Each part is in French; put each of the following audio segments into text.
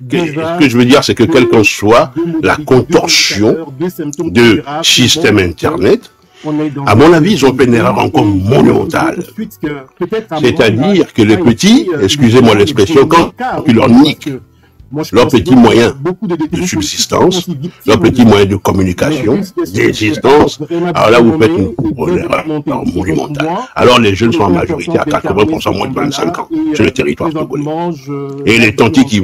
Ce que je veux dire, c'est que quelle qu'en soit la contorsion de système Internet, à mon avis, ils ont fait une erreur encore monumentale. C'est-à-dire que les petits, excusez-moi l'expression, quand tu leur niques leurs petits moyens de subsistance, leurs petits moyens de communication, d'existence, alors là, vous faites une erreur monumentale. Alors, les jeunes sont en majorité à 80% moins de 25 ans sur le territoire togolais. Et les tantis qui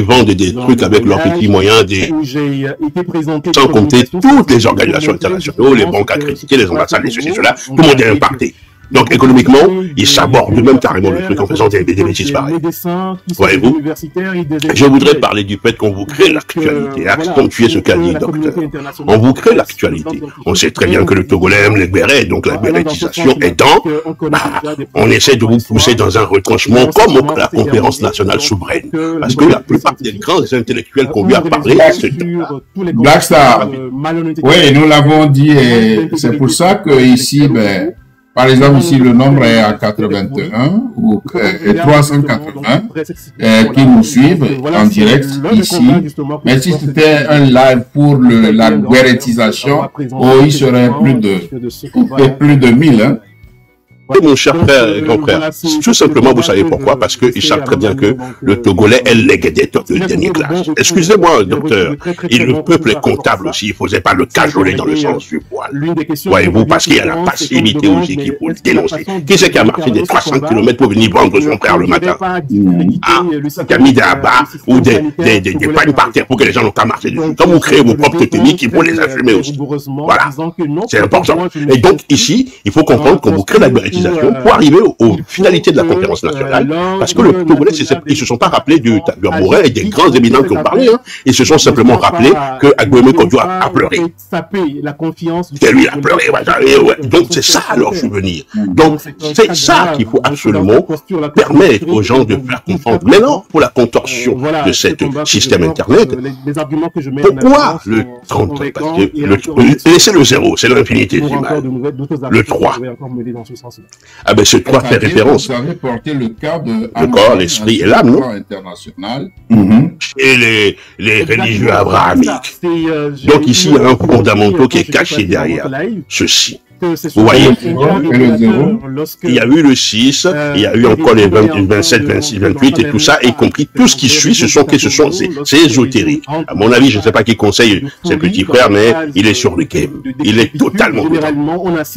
vendent des trucs avec leurs petits moyens, sans compter toutes les organisations internationales, les banques accréditées, les ambassades, les ceci, cela, tout le monde est impacté. Donc, économiquement, ils s'abordent même carrément le truc en faisant des bêtises pareilles. Voyez-vous? Je voudrais parler du fait qu'on vous crée l'actualité, accentuer ce qu'a dit le docteur. On vous crée l'actualité. On sait très bien que le Togolais aime les bérets, donc la bérétisation étant, on essaie de vous pousser dans un retranchement comme la conférence nationale souveraine. Parce que la plupart des grands intellectuels qu'on lui a parlé, c'est Black Star. Oui, nous l'avons dit, et c'est pour ça que ici, par exemple, ici, le nombre est à 81 ou 380 qui nous suivent en direct ici. Mais si c'était un live pour la guérétisation, il serait plus de 1000. Hein. Mon cher frère et grand frère, tout simplement, vous savez pourquoi? Parce qu'ils savent très bien que le Togolais est l'égédéteur de dernière classe. Excusez-moi, docteur, le peuple est comptable aussi, il ne faisait pas le cajoler dans le sens du poil. Voyez-vous, parce qu'il y a la passivité aussi qu'il faut le dénoncer. Qui c'est qui a marché des 300 km pour venir vendre son frère le matin? Qui a mis des abats ou des pagnes par terre pour que les gens n'ont qu'à marcher dessus. Quand vous créez vos propres techniques, il faut les assumer aussi. Voilà, c'est important. Et donc ici, il faut comprendre qu'on vous crée la pour arriver aux finalités de la conférence nationale, parce que le Togolais, ils se sont pas rappelés du Tabouret et des grands éminents qui ont parlé, hein. Ils se sont simplement rappelés que Agouémé Kodjo a pleuré. Que lui a pleuré, ouais. Donc c'est ça leur souvenir. Donc c'est ça qu'il faut absolument permettre aux gens de faire comprendre. Maintenant, pour la contorsion de ce système Internet, pourquoi le 30? Parce que laissez le 0, c'est l'infinité décimale. Le 3. Ah ben ce 3 fait référence. Vous avez porté le corps, l'esprit et l'âme, non? International. Et les religieux abrahamiques. Donc ici, il y a un fondamental qui est caché derrière ceci. Vous voyez, il y a eu le 6, il y a eu encore les 27, 26, 28 et tout ça, y compris tout ce qui suit, c'est ésotérique. À mon avis, je ne sais pas qui conseille ses petits frères, mais il est sur le game. Il est totalement dedans.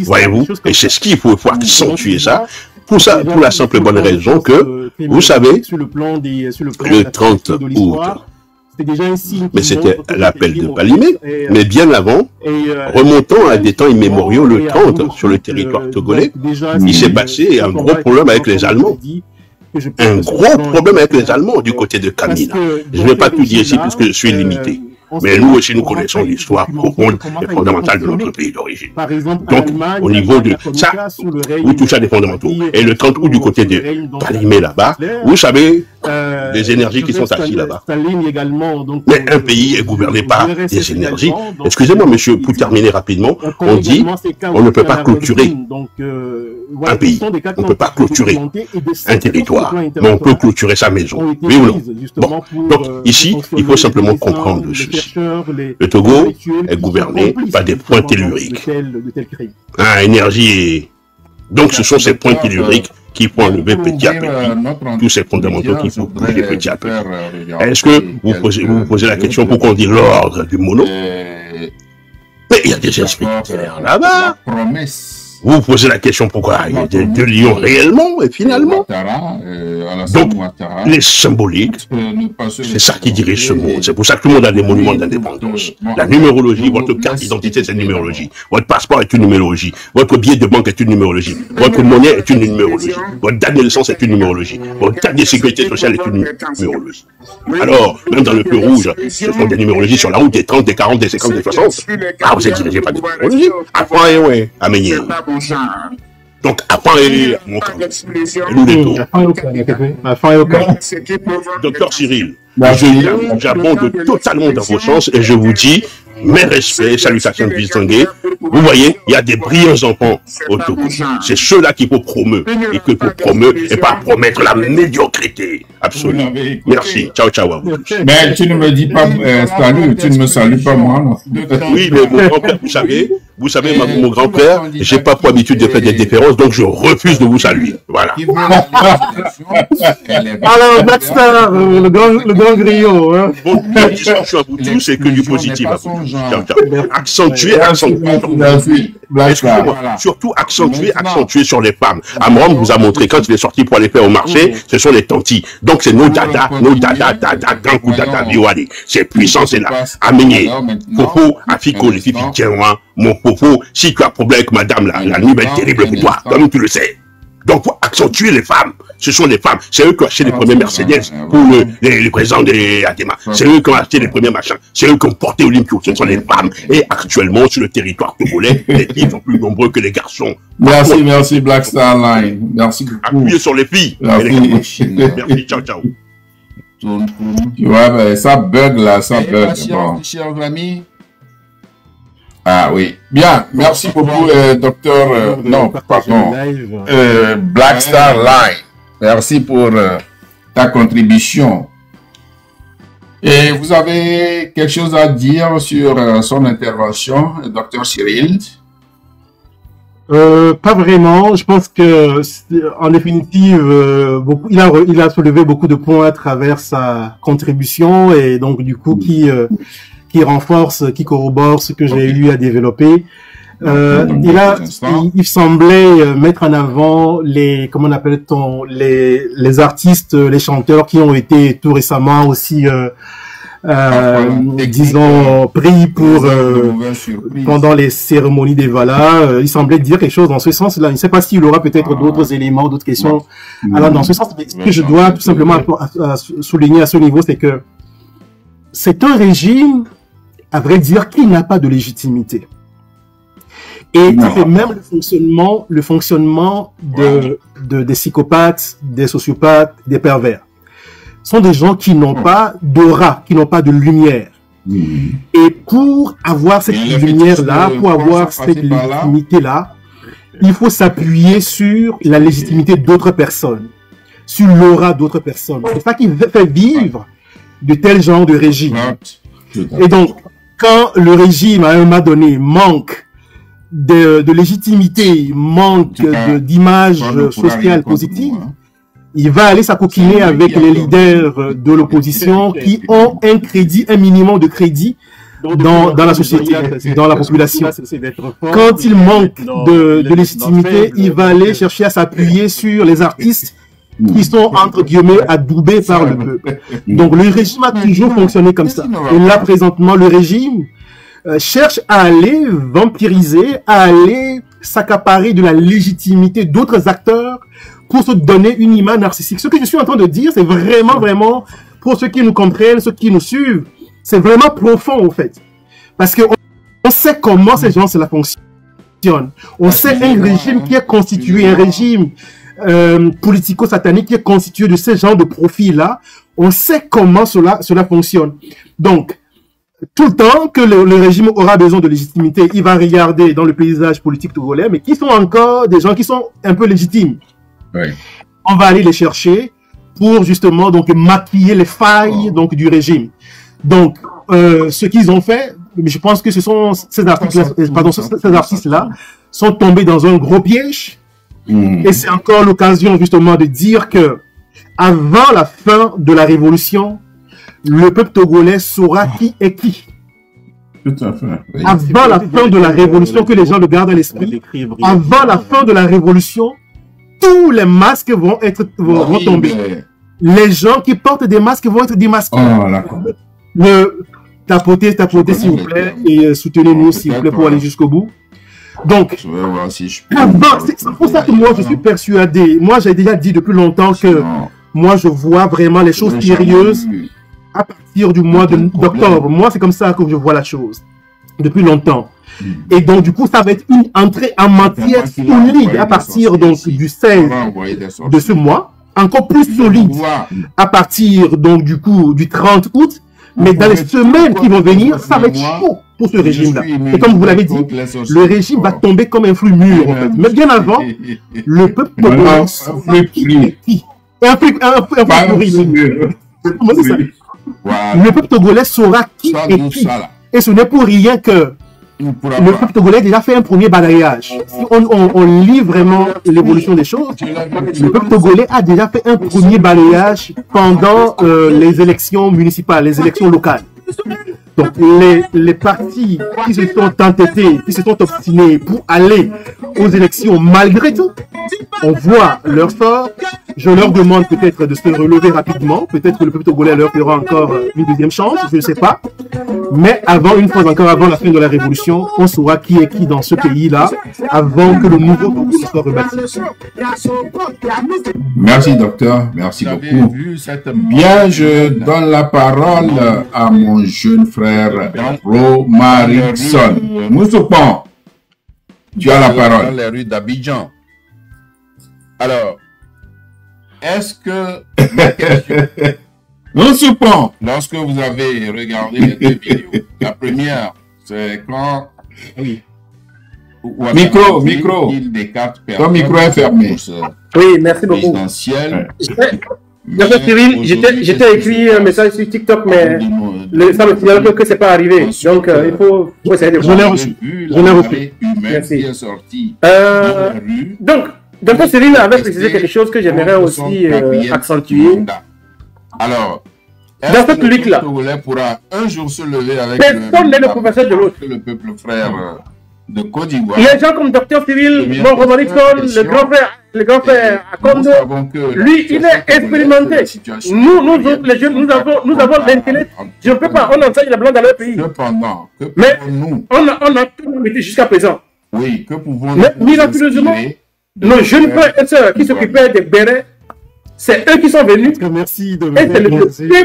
Voyez-vous, et c'est ce qu'il faut accentuer ça. Pour la simple bonne raison que, vous savez, le 30 août, mais c'était l'appel de Palimé, mais bien avant, remontant à des temps immémoriaux, le 30, sur le territoire togolais, il s'est passé un gros problème avec les Allemands. Un gros problème avec les Allemands du côté de Kamina. Je ne vais pas tout dire ici puisque je suis limité. Mais nous aussi, nous connaissons l'histoire profonde et fondamentale de notre pays d'origine. Donc, au niveau de ça, vous touchez à des fondamentaux. Et le 30 août du côté de Palimé là-bas, vous savez, les énergies qui sont assises là-bas. Mais un pays est gouverné par des énergies. Excusez-moi, monsieur, pour terminer rapidement, on dit, on ne peut pas clôturer un pays. On ne peut pas clôturer un territoire. Mais on peut clôturer sa maison. Oui ou non? Bon. Donc, ici, il faut simplement comprendre ceci. Le Togo est gouverné par des points telluriques. Énergie. Donc, ce sont ces points telluriques qui font enlever petit à petit tous ces fondamentaux qui font bouger petit à petit. Est-ce que vous posez la question pourquoi on dit l'ordre du mono? Mais il y a des esprits là-bas. Vous vous posez la question pourquoi il y a deux lions réellement et finalement. Donc, les symboliques, c'est ça qui dirige ce monde. C'est pour ça que tout le monde a des monuments d'indépendance. La numérologie, votre carte d'identité, c'est une numérologie. Votre passeport est une numérologie. Votre billet de banque est une numérologie. Votre monnaie est une numérologie. Votre date de naissance est une numérologie. Votre carte de sécurité sociale est une numérologie. Alors, même dans le feu rouge, ce sont des numérologies sur la route des 30, des 40, des 50, des 60. Ah, vous êtes dirigé par des numérologies. Après, ouais, amenez. Donc, après, mon camp, nous les tours. Docteur Cyril, J'abonde totalement dans vos sens et je vous dis mes respects, salutations de distinguer. Vous voyez, il y a des brillants enfants au Togo. C'est ceux-là qu'il faut promeuvoir et qu'il faut promeuvoir et pas promettre la médiocrité. Absolument. Merci. Ciao, ciao à vous. Mais tu ne me dis pas salut, tu ne me salues pas moi, non? Oui, mais mon grand-père, vous savez, mon grand-père, j'ai pas pour habitude de faire des différences, donc je refuse de vous saluer. Voilà. Alors, Blackstar, le grand griot. Hein. Bon, la discussion à vous tous, c'est que du positif à vous. Ciao, ciao. Accentuer. Excusez-moi, surtout accentuer sur les femmes. Amram vous a montré quand il est sorti pour aller faire au marché, ce sont les tantis. Donc c'est nos dada, grand coup dada, biwali. C'est puissant, c'est là. Amenez, Popo, Afiko, les filles, tiens, mon Popo, si tu as problème avec madame, la nuit va être terrible pour toi, comme tu le sais. Donc, pour accentuer les femmes, ce sont les femmes. C'est eux qui ont acheté les premiers Mercedes pour les présents des Adema. C'est eux qui ont acheté les premiers machins. C'est eux qui ont porté Olympio. Ce sont les femmes. Et actuellement, sur le territoire togolais, les filles sont plus nombreux que les garçons. Merci Black Star Line. Merci beaucoup. Appuyez sur les filles. Merci. Merci, ciao, ciao. Tu vois, ben, ça bug là, ça bug. Bon. Chers amis. Ah oui. Bien, merci beaucoup, docteur. Non, pardon. Black Star Line. Merci pour ta contribution. Et vous avez quelque chose à dire sur son intervention, docteur Cyril? Pas vraiment. Je pense que, en définitive, il a soulevé beaucoup de points à travers sa contribution et donc du coup qui renforce, qui corrobore ce que j'ai eu à développer. Il semblait mettre en avant comment on appelle-t-on, les artistes, les chanteurs qui ont été tout récemment aussi, disons, pris pour, pendant les cérémonies des Valas. Il semblait dire quelque chose dans ce sens-là. Je ne sais pas s'il aura peut-être d'autres éléments, d'autres questions. Alors, dans ce sens, mais ce que je dois tout simplement souligner à ce niveau, c'est que c'est un régime, à vrai dire, qui n'a pas de légitimité. Et c'est même le fonctionnement des psychopathes, des sociopathes, des pervers. Ce sont des gens qui n'ont pas d'aura, qui n'ont pas de lumière. Et pour avoir cette lumière-là, pour avoir cette légitimité-là, il faut s'appuyer sur la légitimité d'autres personnes, sur l'aura d'autres personnes. C'est ça qui fait vivre de tels genres de régimes. Et donc, quand le régime, à un moment donné, manque de légitimité, manque d'image sociale positive, il va aller s'acoquiner avec les leaders de l'opposition qui ont un minimum de crédit dans la société, dans la population. Quand il manque de légitimité, il va aller chercher à s'appuyer sur les artistes qui sont, entre guillemets, adoubés par le peuple. Donc, le régime a toujours fonctionné comme ça. Et là, présentement, le régime cherche à aller vampiriser, à aller s'accaparer de la légitimité d'autres acteurs pour se donner une image narcissique. Ce que je suis en train de dire, c'est vraiment, vraiment, pour ceux qui nous comprennent, ceux qui nous suivent, c'est vraiment profond, au fait. Parce que on sait comment ces gens, cela fonctionne. On sait un régime qui est constitué, un régime politico-satanique qui est constitué de ce genre de profils-là. On sait comment cela fonctionne. Donc, tout le temps que le régime aura besoin de légitimité, il va regarder dans le paysage politique togolais, mais qui sont encore des gens qui sont un peu légitimes. Oui. On va aller les chercher pour justement donc maquiller les failles donc du régime. Donc, ce qu'ils ont fait, je pense que ce sont ces artistes-là sont tombés dans un gros piège. Et c'est encore l'occasion justement de dire que avant la fin de la révolution, le peuple togolais saura qui est qui. Tout à fait. Oui. Avant la fin de la révolution, que les gens le gardent à l'esprit, avant la fin de la révolution, tous les masques vont tomber. Les gens qui portent des masques vont être démasqués. Tapotez s'il vous plaît et soutenez-nous s'il vous plaît pour aller jusqu'au bout. Donc, c'est pour ça que moi je suis persuadé, moi j'ai déjà dit depuis longtemps que moi je vois vraiment les choses sérieuses à partir du mois d'octobre. Moi c'est comme ça que je vois la chose, depuis longtemps. Et donc du coup ça va être une entrée en matière solide à partir donc du 16 de ce mois. encore plus solide à partir donc du coup du 30 août. Mais dans les semaines qui vont venir, ça va être chaud pour ce régime-là. Et comme vous l'avez dit, le régime va tomber comme un fruit mûr, en fait. Mais bien avant, le peuple togolais sera qui. Un fruit pourri. Le peuple togolais saura qui est qui. Et ce n'est pour rien que le peuple togolais a déjà fait un premier balayage. Si on lit vraiment l'évolution des choses, le peuple togolais a déjà fait un premier balayage pendant les élections municipales, les élections locales. Donc les partis qui se sont entêtés, qui se sont obstinés pour aller aux élections malgré tout, on voit leur sort. Je leur demande peut-être de se relever rapidement. Peut-être que le peuple togolais leur fera encore une deuxième chance, je ne sais pas. Mais avant, une fois encore avant la fin de la révolution, on saura qui est qui dans ce pays-là, avant que le nouveau Togo soit rebâti. Merci docteur, merci beaucoup. Bien, je donne la parole à mon jeune frère Romarickson. Moussoupon, tu as la parole. Dans les rues d'Abidjan. Alors, est-ce que Moussoupon, lorsque vous avez regardé les deux vidéos, la première, c'est quand Micro. Ton micro est fermé. Oui, merci beaucoup. Présidentielle. Cyril, j'étais écrit un message sur TikTok, mais ça me signale que c'est pas arrivé. Donc, il faut essayer de voir. Je l'ai reçu. Merci. Donc, Dr Cyril avait précisé quelque chose que j'aimerais aussi accentuer. Alors, dans cette lutte-là, pourra un jour se lever avec personne n'est le professeur de l'autre. Le peuple frère de Côte d'Ivoire. Les gens comme Dr Cyril, mon Romarickson, le grand frère Akondo, lui, il est expérimenté. Nous, les jeunes, nous avons l'internet. Je ne peux pas, on enseigne la blanc dans leur pays. Cependant, mais on a tout été jusqu'à présent. Oui, que pouvons-nous miraculeusement, nos jeunes frères et sœurs qui s'occupaient des bérets, c'est eux qui sont venus. Merci de et c'est le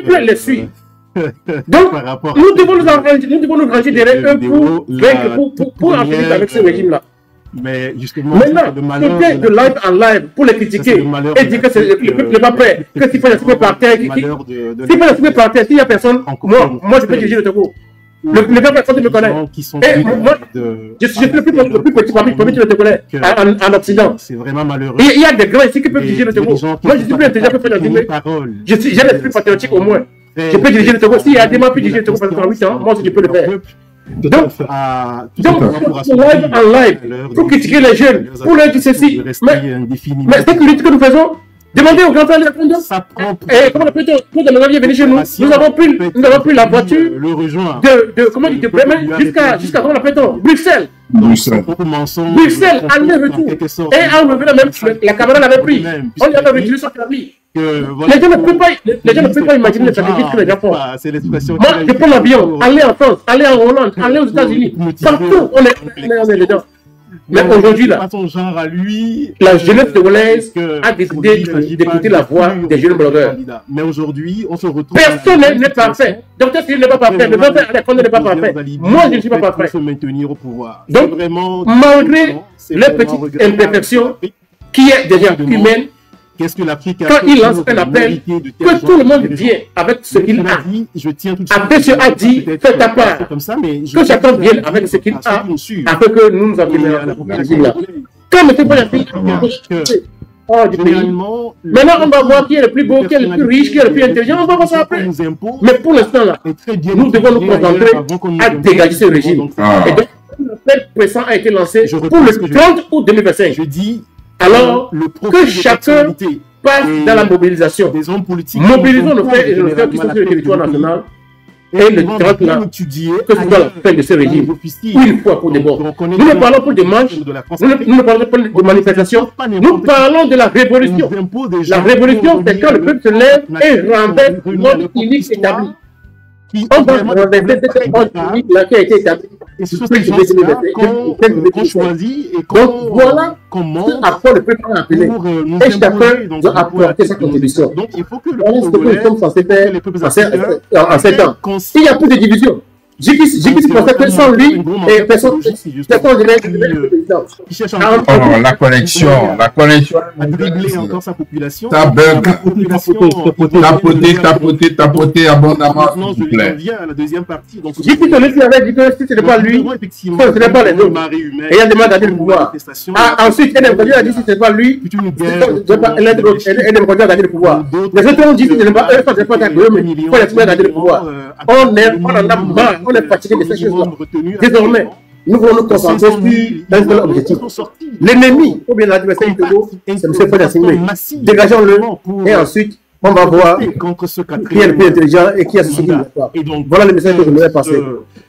peuple les suit. Donc, nous devons nous ranger derrière eux pour en finir avec ce régime-là. Mais justement, maintenant, côté de live en live pour les critiquer et dire que le peuple n'est pas prêt, que s'il faut laisser par terre, s'il n'y a personne, moi je peux diriger le Togo. Le peuple, personne ne me connaît. Et moi, je suis le plus petit parmi tous les Togolais en Occident. C'est vraiment malheureux. Il y a des grands ici qui peuvent diriger le Togo. Moi, je suis plus intelligent que j'ai l'esprit patriotique au moins. Je peux diriger le Togo. S'il y a des gens qui diriger le Togo pendant 8 ans, moi aussi je peux le faire. Donc, live en live, pour critiquer les jeunes, pour leur dire ceci. Mais c'est que lutte que nous faisons, demandez aux grands frères de Kondo. Et comment on peut dire, quand Demagavie est venu chez nous, nous avons pris la voiture de Bremen jusqu'à comment on appelle Bruxelles. Bruxelles, aller-retour. Et en revenant même, la caméra l'avait pris. On lui avait retiré son permis. Les gens ne peuvent pas imaginer les sacrifices que les gens font. Moi, je prends l'avion, aller en France, aller en Hollande, aller aux États-Unis. Partout, on est dedans. Mais aujourd'hui, là, la jeunesse togolaise a décidé d'écouter la voix des jeunes blogueurs. Mais aujourd'hui, on se retrouve. Personne n'est parfait. Docteur Cyril n'est pas parfait. Le docteur Alexandre n'est pas parfait. Moi, je ne suis pas parfait. Se maintenir au pouvoir. Donc, malgré les petites imperfections qui est déjà humaine, quand il lance un appel, que tout le monde vient avec ce qu'il a. Après ce a dit, fais ta part. Que chacun vienne avec ce qu'il a, afin que nous nous améliorions là. Quand M. Boyafil du pays, maintenant on va voir qui est le plus beau, qui est le plus riche, qui est le plus intelligent, on va voir ça après. Mais pour l'instant là, nous devons nous concentrer à dégager ce régime. Et donc, l'appel pressant a été lancé pour le 30 août 2025. Alors que chacun passe dans la mobilisation. Mobilisons nos frères et nos frères qui sont sur le territoire national. Et le 30 là, que ce soit la fin de ce régime, une fois pour des bords. Nous ne parlons pas de marche, nous ne parlons pas de manifestation, nous parlons de la révolution. La révolution, c'est quand le peuple se lève et renverse l'ordre unique établi. On va renverser cet ordre unique là qui a été établi. Et ce sont ces gens-là qu'on choisit et voilà comment le peuple a appelé. Et chacun doit apporter sa contribution. Donc il faut que voilà ce que nous sommes censés faire en 7 ans. S'il y a plus de division, Jiki pensait que sans lui, et personne ne la connexion. A dribblé encore sa population. Tapoter abondamment, s'il vous plaît. À la deuxième partie. Jiki avait dit que si ce n'est pas lui, ce n'est pas les autres. Et il a demandé à garder le pouvoir. Ensuite, elle a dit si ce n'est pas lui, elle a demandé à garder le pouvoir. Les autres ont dit si ce n'est pas eux, ce n'est pas eux, mais il faut les garder le pouvoir. On en a marre, on est fatigué de ces choses-là. Désormais, nous voulons nous concentrer sur un seul objectif. L'ennemi, ou bien l'adversaire du Togo, c'est M. Fred Assingbe. Dégageons-le et ensuite, on va voir qui est le plus intelligent et qui a ce qui voilà le message que je voulais passer.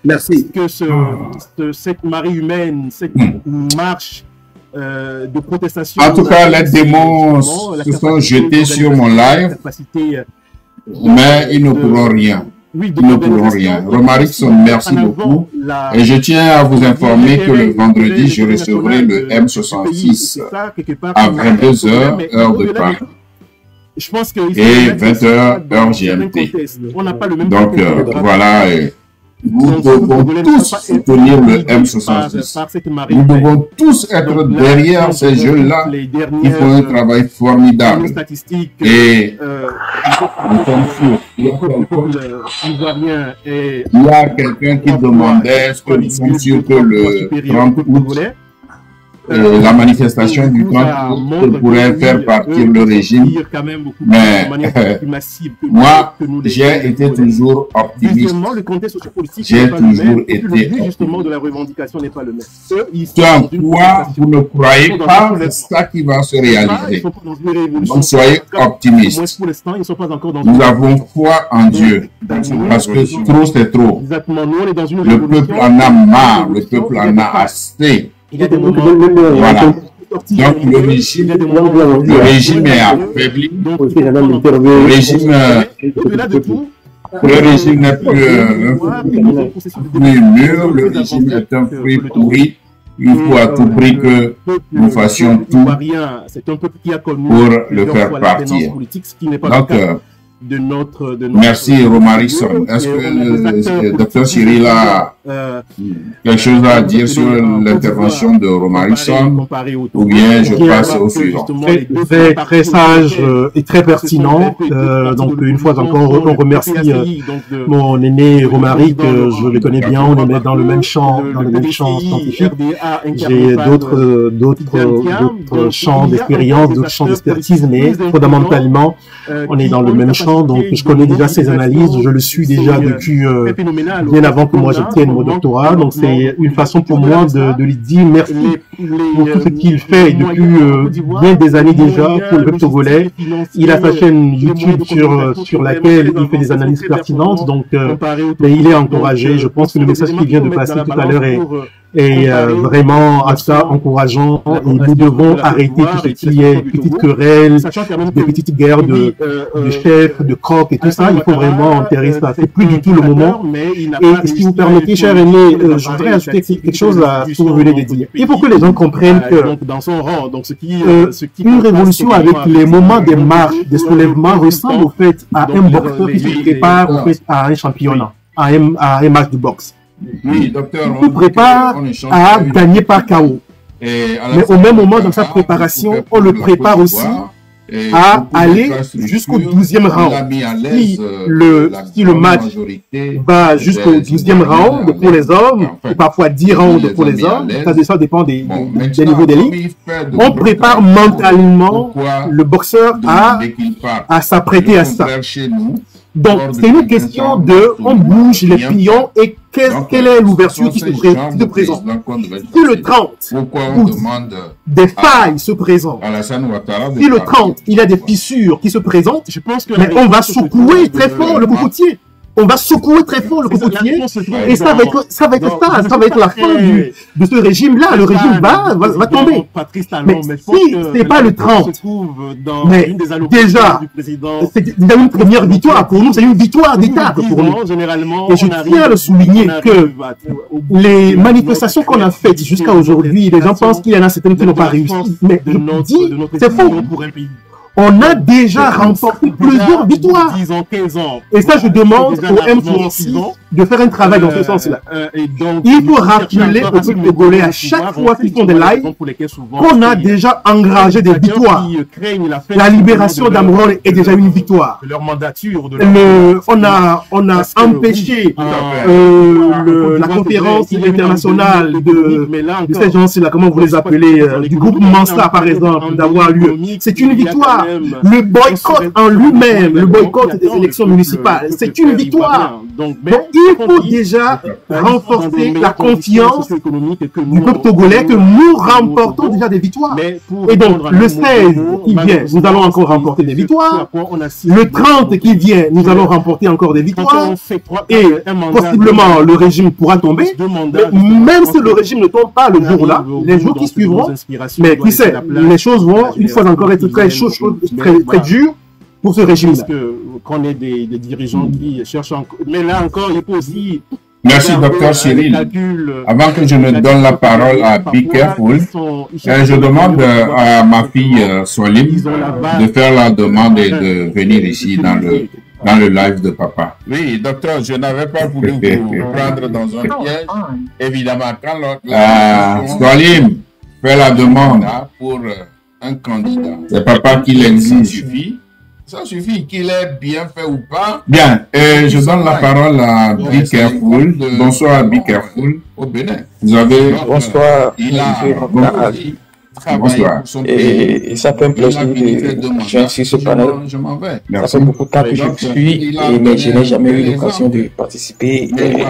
Merci. Cette marée humaine, cette marche de protestation. En tout cas, les démons se sont jetés sur mon live, mais ils ne pourront rien. Ils ne pourront rien. Romaric, merci beaucoup. Et je tiens à vous informer que le vendredi, je recevrai le M66 à 22h, heure de Paris. Et 20h, heure GMT. Donc, voilà. Nous devons tous soutenir le M66. Nous devons tous être derrière ces jeunes-là. Ils font un travail formidable. Et nous sommes sûrs. Il y a quelqu'un qui demandait est-ce que nous sommes sûrs que le 30 août, la manifestation du 30 août pourrait faire partir le régime. Mais moi, j'ai été toujours optimiste. J'ai toujours été optimiste. Toi, vous ne croyez pas que c'est ça qui va se réaliser. Donc, soyez optimistes. Nous avons foi en Dieu. Parce que trop, c'est trop. Le peuple en a marre. Le peuple en a assez. Voilà. Donc le régime est affaibli. Le régime n'est plus mûr. Le régime est un fruit pourri. Il faut à tout prix que nous fassions tout pour le faire partir. Donc, merci Romarison. Est-ce que le docteur Cyril a quelque chose à dire sur l'intervention de Romarison ou bien je passe au suivant? Très sage et très pertinent. Donc une fois encore, on remercie mon aîné Romaric. Je le connais bien, on est dans le même champ scientifique. J'ai d'autres champs d'expérience, d'autres champs d'expertise, mais fondamentalement, on est dans le même champ. Donc, je connais déjà ses analyses, je le suis déjà depuis bien avant que moi j'obtienne mon doctorat. Donc, c'est une façon pour moi de lui dire merci pour tout ce qu'il fait depuis bien des années déjà pour le peuple togolais. Il a sa chaîne YouTube sur laquelle il fait des analyses pertinentes. Donc, mais il est encouragé. Je pense que le message qu'il vient de passer tout à l'heure est vraiment à ça encourageant, et nous devons arrêter tout ce qui est petite querelle, des petites guerres de chefs, de coqs et tout ça. Il faut vraiment enterrer ça. C'est plus du tout le moment. Et si vous permettez, cher aîné, je voudrais ajouter quelque chose à ce que vous venez de dire. Il faut que les gens comprennent que une révolution avec les moments des marches, des soulèvements ressemble au fait à un boxeur qui se prépare au fait à un championnat, à un match de boxe. Oui, docteur, on se prépare à gagner par KO. Mais au même moment, dans sa préparation, on le prépare aussi à aller jusqu'au 12e round. Si le match va jusqu'au 12e round pour les hommes, ou parfois 10 rounds pour les hommes, ça dépend des niveaux des ligues, on prépare mentalement le boxeur à s'apprêter à ça. Donc, c'est une question de, on bouge les pions et quelle est l'ouverture qui se présente. Si le 30, des failles se présentent, si le 30, il y a des fissures qui se présentent, mais on va secouer très fort le cocotier. On va secouer très fort le cocotier et ça va être la fin de ce régime-là. Le régime va tomber. Mais si ce n'est pas le 30, mais déjà, c'est déjà une première victoire pour nous, c'est une victoire d'étape pour nous. Et je tiens à le souligner que les manifestations qu'on a faites jusqu'à aujourd'hui, les gens pensent qu'il y en a certaines qui n'ont pas réussi. Mais je dis, c'est faux. on a déjà remporté plusieurs victoires. 10 ans, 15 ans. Et ça, je demande au M26 de faire un travail dans ce sens-là. Il faut rappeler aux peuple togolais à chaque fois qu'ils font des lives qu'on a déjà engagé des victoires. La libération d'Amron est déjà une victoire. On a empêché la conférence internationale de ces gens-là, comment vous les appelez, du groupe Mansa par exemple, d'avoir lieu. C'est une victoire. Le boycott en lui-même, le boycott des élections municipales, c'est une victoire. Donc il faut déjà renforcer la confiance du peuple togolais que nous remportons déjà des victoires. Et donc le 16 qui vient, nous allons encore remporter des victoires. Le 30 qui vient, nous allons remporter encore des victoires. Et possiblement le régime pourra tomber. Même si le régime ne tombe pas le jour-là, les jours qui suivront, mais qui sait, les choses vont une fois encore être très chaudes, très dur pour ce régime. Parce qu'on est des dirigeants qui cherchent encore. Mais là encore, il faut aussi. Merci, Dr. Cyril. Avant que je ne donne la parole à Be Careful, je demande à ma fille Solim de faire la demande et de venir ici dans le live de papa. Oui, docteur, je n'avais pas voulu vous prendre dans un piège. Évidemment, quand Solim, fais la demande pour un candidat. C'est papa qui l'exige. Ça suffit qu'il ait bien fait ou pas. Bien, je donne la parole à Be Careful. Bonsoir, Be Careful. Au Bénin. Vous avez... Bonsoir. Bonsoir. Et ça fait un plaisir de joindre sur ce panel. Ça fait beaucoup de temps que je suis, mais je n'ai jamais eu l'occasion de participer et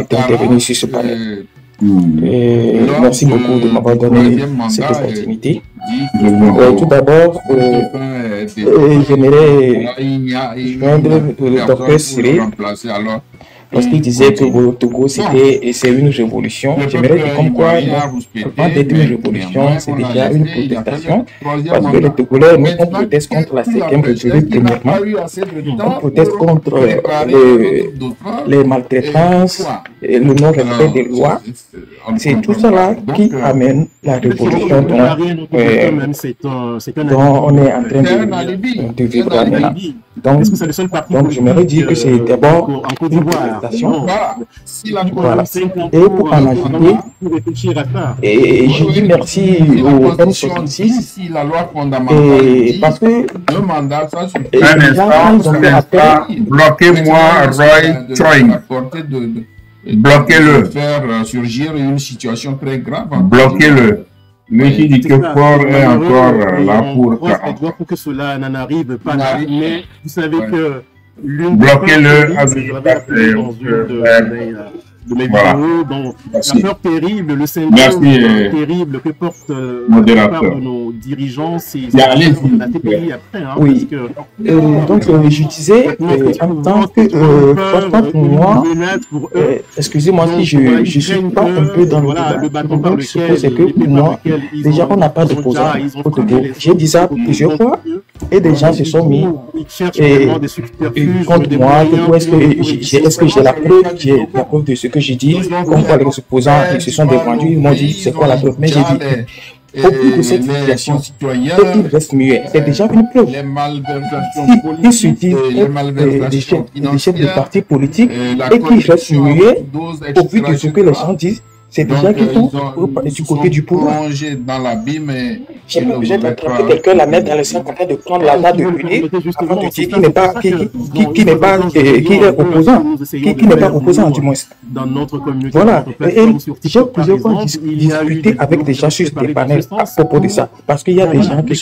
d'intervenir sur ce panel. Merci beaucoup de m'avoir donné cette opportunité. Tout d'abord, j'aimerais joindre le docteur Cyril parce qu'il disait que le Togo c'est une révolution. J'aimerais dire comme quoi, avant d'être une révolution, c'est déjà une protestation. Parce que les Togolais, nous, on proteste contre la 5e République premièrement. On proteste contre les maltraitances, le non-respect des lois. C'est tout cela qui amène la révolution dont on est en train de vivre maintenant. Donc, j'aimerais dire que c'est d'abord une protestation. Voilà. Et pour en ajouter, et je dis merci au M66 parce que bloquez-moi Roy Choing. Bloquez-le. Faire surgir une situation très grave. Bloquez-le. Monsieur dit que Fort est encore là pour que cela n'en arrive pas là. Mais vous savez que bloquez-le avec de mes vidéos, donc la peur terrible, le syndrome terrible que porte la part de nos dirigeants, c'est la TPI après. Hein, oui. Donc je disais en tant que pour moi, excusez-moi si je suis pas un peu dans le débat. Donc c'est que pour moi, déjà on n'a pas d'opposants au Togo. J'ai dit ça plusieurs fois et des gens se sont mis contre moi. Est-ce que j'ai la preuve de ce que j'ai dit, comme quoi les opposants se sont défendus, ils m'ont dit c'est quoi la preuve, mais j'ai dit au bout de cette situation, ils restent muets, c'est déjà une preuve. Ils se disent des chefs de partis politiques et qu'ils restent muets au vu de ce que les gens disent. C'est déjà qu'ils sont du côté du pouvoir. J'ai pas besoin d'attraper quelqu'un, la mettre dans le sang, en train de prendre la main de l'unité, avant de dire qui est opposant, qui n'est pas opposant du moins. Voilà. Et j'ai plusieurs fois discuté avec des gens sur des panels à propos de ça, parce qu'il y a des gens qui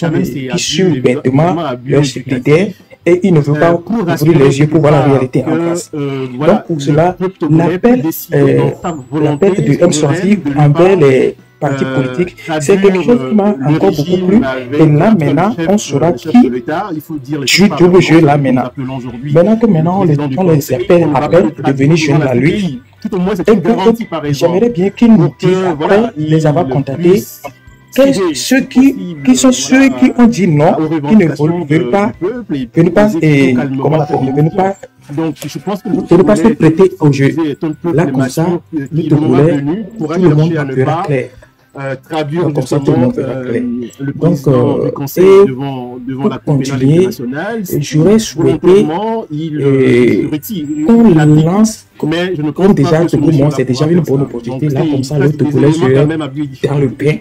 suivent bêtement leur secrétaire et ils ne veulent pas ouvrir les yeux pour voir la réalité en face. Donc pour cela, l'appel de M66 envers les partis politiques, c'est quelque chose qui m'a encore beaucoup plu. Et là maintenant, on saura qui joue le jeu là maintenant. Maintenant on les appelle de venir joindre la lutte. J'aimerais bien qu'ils nous disent après les avoir contactés. Ceux qui sont ceux qui ont dit non, qui ne veulent pas se prêter au jeu. Là, comme ça, le Togolais, tout le monde verra clair. traduire comme ça, tout le monde le président du conseil devant la Cour pénale internationale. J'aurais souhaité qu'on lance, comme déjà pour moi, c'est déjà une bonne opportunité. Là, comme ça, le Togolais serait dans le bain.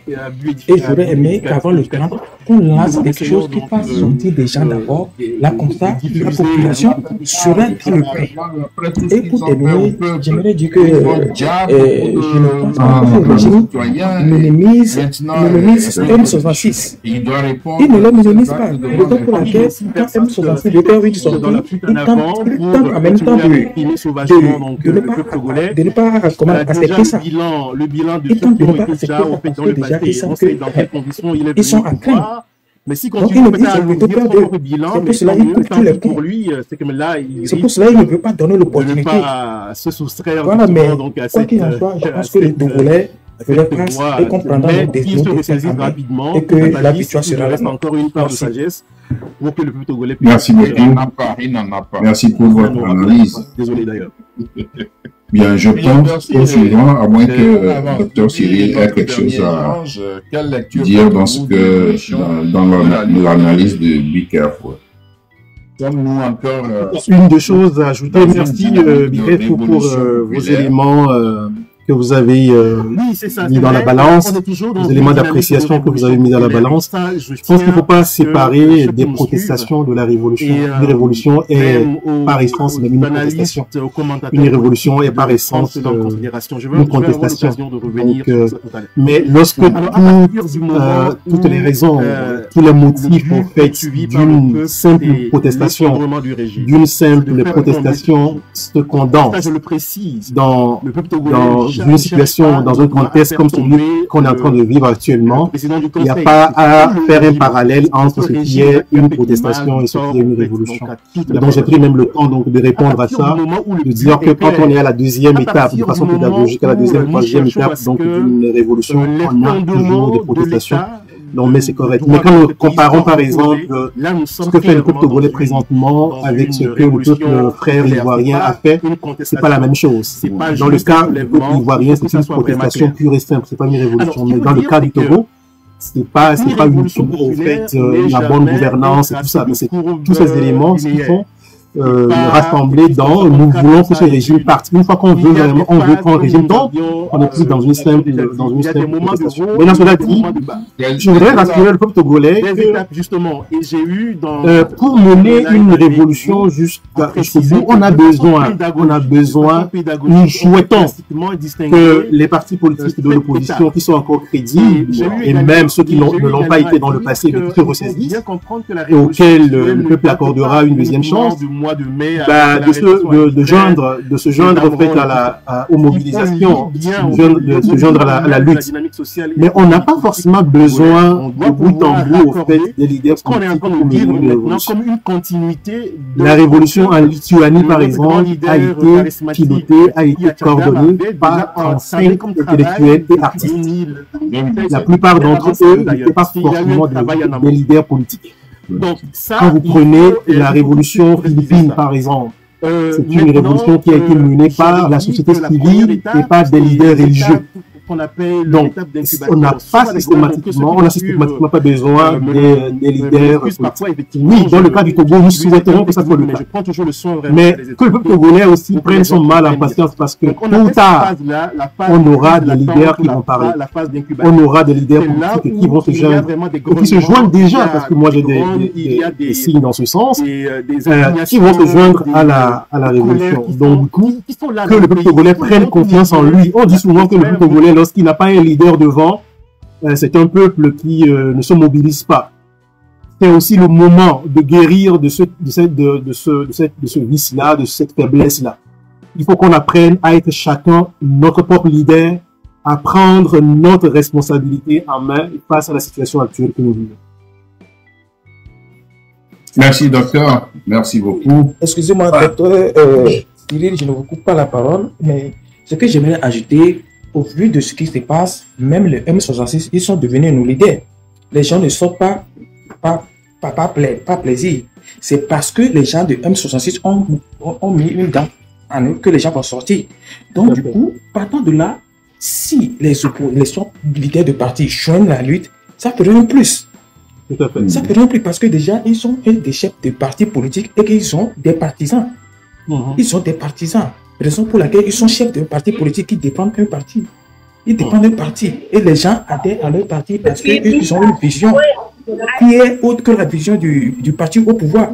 Et j'aurais aimé qu'avant le camp, qu'on lance quelque chose qui fasse sortir des gens d'abord. Là, comme ça, la population serait dans le bain. Et pour terminer, j'aimerais dire que je ne pense pas que le régime minimise M66. Il ne le minimise pas. Raison pour laquelle, quand M66 veut faire une sortie, il tente en même temps de ne pas accepter ça. Il tente de ne pas accepter ça parce que déjà ils savent qu'ils sont en train. Mais si donc il ne dit qu'il ne peut pas de bilan, c'est pour cela qu'il coupe tous les ponts. C'est pour cela qu'il ne veut pas donner l'opportunité. Voilà, mais quoi qu'il en soit, je pense que les Togolais feraient face et comprendront nos décisions rapidement et que la victoire sera là. Encore une part de sagesse pour que le peuple togolais puisse. Merci beaucoup. Merci pour votre analyse. Désolé d'ailleurs. Bien, je pense au suivant, à moins que le docteur Cyril ait quelque chose à dire dans ce que, dans l'analyse de Be Careful. Une des choses à ajouter, merci Be Careful pour vos éléments que vous avez mis dans la balance, les éléments d'appréciation que vous avez mis dans la balance. Je pense qu'il ne faut pas séparer des protestations de la révolution. Une révolution est par essence une protestation. Une révolution est par essence une contestation. Mais lorsque toutes les raisons, tous les motifs en fait d'une simple protestation, se condensent dans une situation, dans un contexte comme celui qu'on est en train de vivre actuellement, il n'y a pas à faire un parallèle entre ce qui est une protestation et ce qui est une révolution. Et donc j'ai pris même le temps donc, de répondre à ça, de dire que quand on est à la deuxième étape, de façon pédagogique, à la deuxième, troisième étape donc d'une révolution, on a toujours des protestations. Non, mais c'est correct. Mais quand nous comparons, par exemple, ce que fait le peuple togolais présentement avec ce que le peuple frère ivoirien a fait, c'est pas la même chose. Dans le cas du peuple ivoirien, c'est une protestation pure et simple, c'est pas une révolution. Mais dans le cas du Togo, c'est pas une au fait, la bonne gouvernance et tout ça. Mais c'est tous ces éléments qui font rassemblés dans nous voulons que ce régime parte. Une fois qu'on veut vraiment, on veut prendre un régime, donc on est plus dans une simple protestation. Maintenant, cela dit, je voudrais rassurer le peuple togolais que pour mener une révolution jusqu'au bout, on a besoin, nous souhaitons que les partis politiques de l'opposition qui sont encore crédibles et même ceux qui ne l'ont pas été dans le passé de se ressaisissent et auxquels le peuple accordera une deuxième chance, de se joindre en fait aux mobilisations, de se joindre à la lutte. Mais on n'a pas forcément besoin de bout en bout au fait des leaders politiques pour mener une révolution. La révolution en Lituanie, par exemple, a été pilotée, a été coordonnée par 35 intellectuels et artistes. La plupart d'entre eux n'étaient pas forcément des leaders politiques. Donc, quand vous prenez la révolution philippine, par exemple, c'est une révolution qui a été menée par la société civile et par des leaders religieux. Donc, on n'a systématiquement pas besoin des leaders politiques. Oui, dans le cas du Togo, nous souhaiterons que ça soit le cas. Mais que le peuple togolais aussi prenne son mal en patience parce que tôt ou tard, on aura des leaders qui vont parler. On aura des leaders politiques qui vont se joindre, et qui se joignent déjà, parce que moi j'ai des signes dans ce sens, qui vont se joindre à la révolution. Donc, du coup, que le peuple togolais prenne confiance en lui. On dit souvent que le peuple togolais, lorsqu'il n'a pas un leader devant, c'est un peuple qui ne se mobilise pas. C'est aussi le moment de guérir de ce vice-là, de cette faiblesse-là. Il faut qu'on apprenne à être chacun notre propre leader, à prendre notre responsabilité en main face à la situation actuelle que nous vivons. Merci, docteur. Merci beaucoup. Excusez-moi, docteur Cyril, je ne vous coupe pas la parole, mais ce que j'aimerais ajouter, au vu de ce qui se passe, même les M66, ils sont devenus nos leaders. Les gens ne sortent pas plaisir. C'est parce que les gens de M66 ont mis une date à nous que les gens vont sortir. Donc, du coup, partant de là, si les leaders de parti joignent la lutte, ça peut rien plus. Tout à fait. Ça peut rien plus parce que déjà, ils sont des chefs de partis politiques et qu'ils sont des partisans. Ils sont des partisans. Raison pour laquelle ils sont chefs de partis politiques qui dépendent d'un parti. Ils dépendent d'un parti. Et les gens adhèrent à leur parti parce qu'ils ont une vision qui est autre que la vision du parti au pouvoir.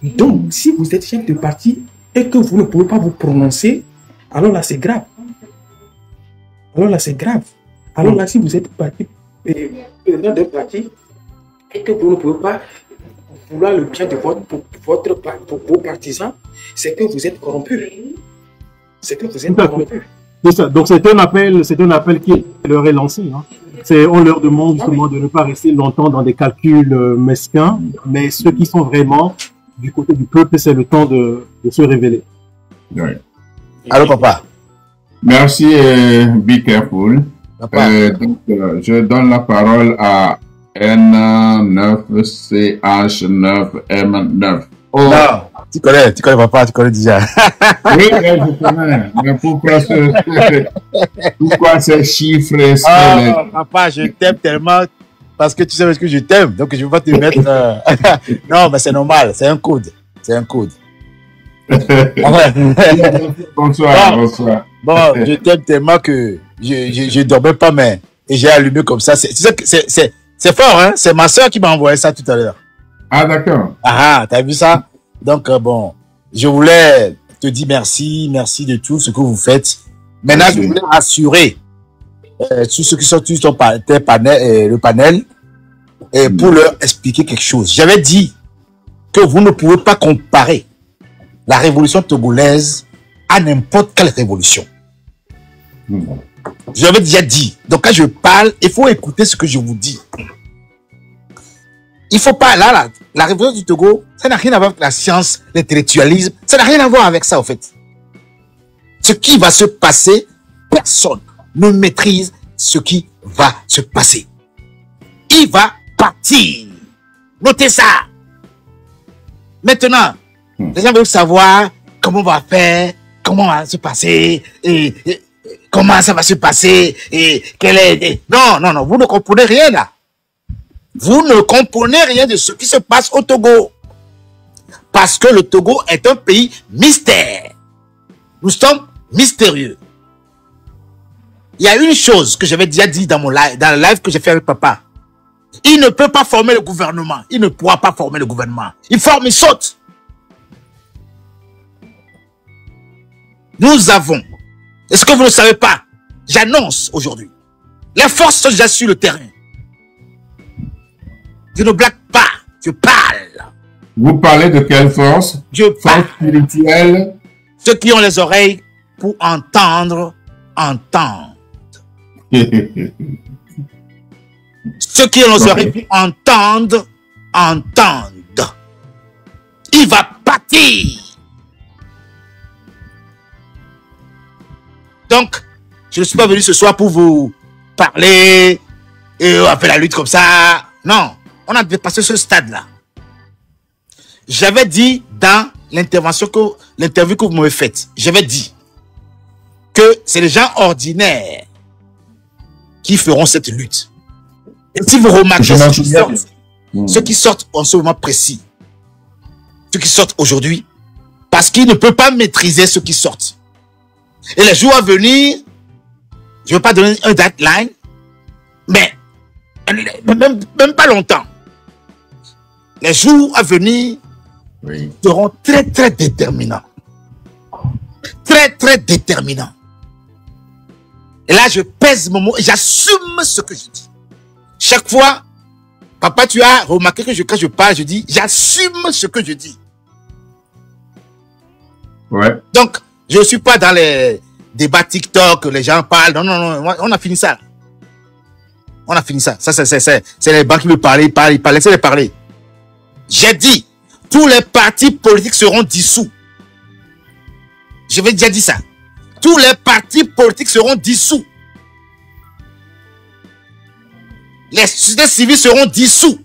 Donc, si vous êtes chef de parti et que vous ne pouvez pas vous prononcer, alors là, c'est grave. Alors là, c'est grave. Alors là, si vous êtes président d'un parti et que vous ne pouvez pas vouloir le bien de vos partisans, c'est que vous êtes corrompu. C'est que vous êtes corrompu. C'est ça. Donc c'est un appel qui leur est lancé. Hein. On leur demande justement de ne pas rester longtemps dans des calculs mesquins, mais ceux qui sont vraiment du côté du peuple, c'est le temps de se révéler. Oui. Allô, papa. Merci, Be Careful. Donc, je donne la parole à N9CH9M9. Oh. Non, tu connais papa, tu connais déjà. Oui, je connais. Mais pourquoi ces chiffres? Papa, je t'aime tellement parce que tu sais que je t'aime. Donc, je ne vais pas te mettre... Non, mais c'est normal. C'est un code. C'est un code. Bonsoir, bonsoir. Bon, je t'aime tellement que je ne dormais pas, mais et j'ai allumé comme ça. C'est fort, hein? C'est ma soeur qui m'a envoyé ça tout à l'heure. Ah, d'accord. Ah, t'as vu ça? Donc, bon, je voulais te dire merci de tout ce que vous faites. Maintenant, je voulais assurer tous ceux qui sont sur le panel pour leur expliquer quelque chose. J'avais dit que vous ne pouvez pas comparer la révolution togolaise à n'importe quelle révolution. J'avais déjà dit. Donc, quand je parle, il faut écouter ce que je vous dis. Il faut pas, la révolution du Togo, ça n'a rien à voir avec la science, l'intellectualisme, ça n'a rien à voir avec ça, en fait. Ce qui va se passer, personne ne maîtrise ce qui va se passer. Il va partir. Notez ça. Maintenant, les gens veulent savoir comment on va faire, comment va se passer, et comment ça va se passer, et quel est... Non, vous ne comprenez rien là. Vous ne comprenez rien de ce qui se passe au Togo. Parce que le Togo est un pays mystère. Nous sommes mystérieux. Il y a une chose que j'avais déjà dit dans le live que j'ai fait avec papa. Il ne peut pas former le gouvernement. Il ne pourra pas former le gouvernement. Il forme, il saute. Nous avons, est-ce que vous ne savez pas? J'annonce aujourd'hui. Les forces sont déjà sur le terrain. Je ne blague pas, je parle. Vous parlez de quelle force? Je parle. Force spirituelle. Ceux qui ont les oreilles pour entendre, entendent. Ceux qui ont les oreilles pour entendre, entendent. Il va partir. Donc, je ne suis pas venu ce soir pour vous parler et on a fait la lutte comme ça. Non. On a dépassé ce stade-là. J'avais dit dans l'interview que vous m'avez faite, j'avais dit que c'est les gens ordinaires qui feront cette lutte. Et si vous remarquez ceux qui sortent en ce moment précis, ceux qui sortent aujourd'hui, parce qu'ils ne peuvent pas maîtriser ceux qui sortent. Et les jours à venir, je ne veux pas donner un deadline, mais même pas longtemps. Les jours à venir seront très, très déterminants. Très, très déterminants. Et là, je pèse mon mot et j'assume ce que je dis. Chaque fois, papa, tu as remarqué que quand je parle, je dis, j'assume ce que je dis. Ouais. Donc, je ne suis pas dans les débats TikTok, les gens parlent. Non, on a fini ça. On a fini ça. Ça, c'est les banques qui veulent parler, ils parlent, laissez-les parler. J'ai dit, tous les partis politiques seront dissous. Je vais déjà dire ça. Tous les partis politiques seront dissous. Les sociétés civiles seront dissous.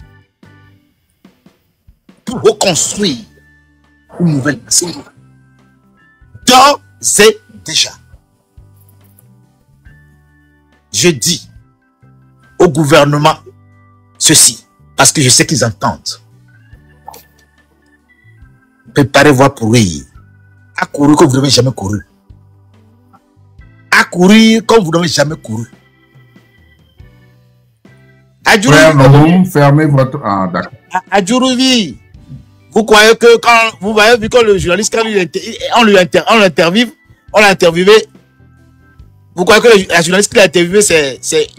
Pour reconstruire une nouvelle nation. D'ores et déjà. je dis au gouvernement ceci, parce que je sais qu'ils entendent. Préparez-vous à courir. À courir comme vous n'avez jamais couru. À courir comme vous n'avez jamais couru. Fermez votre... Ah, d'accord. À Djourouvi, vous croyez que quand vous avez vu que le journaliste, quand on l'a interviewé, vous croyez que la journaliste qui l'a interviewé,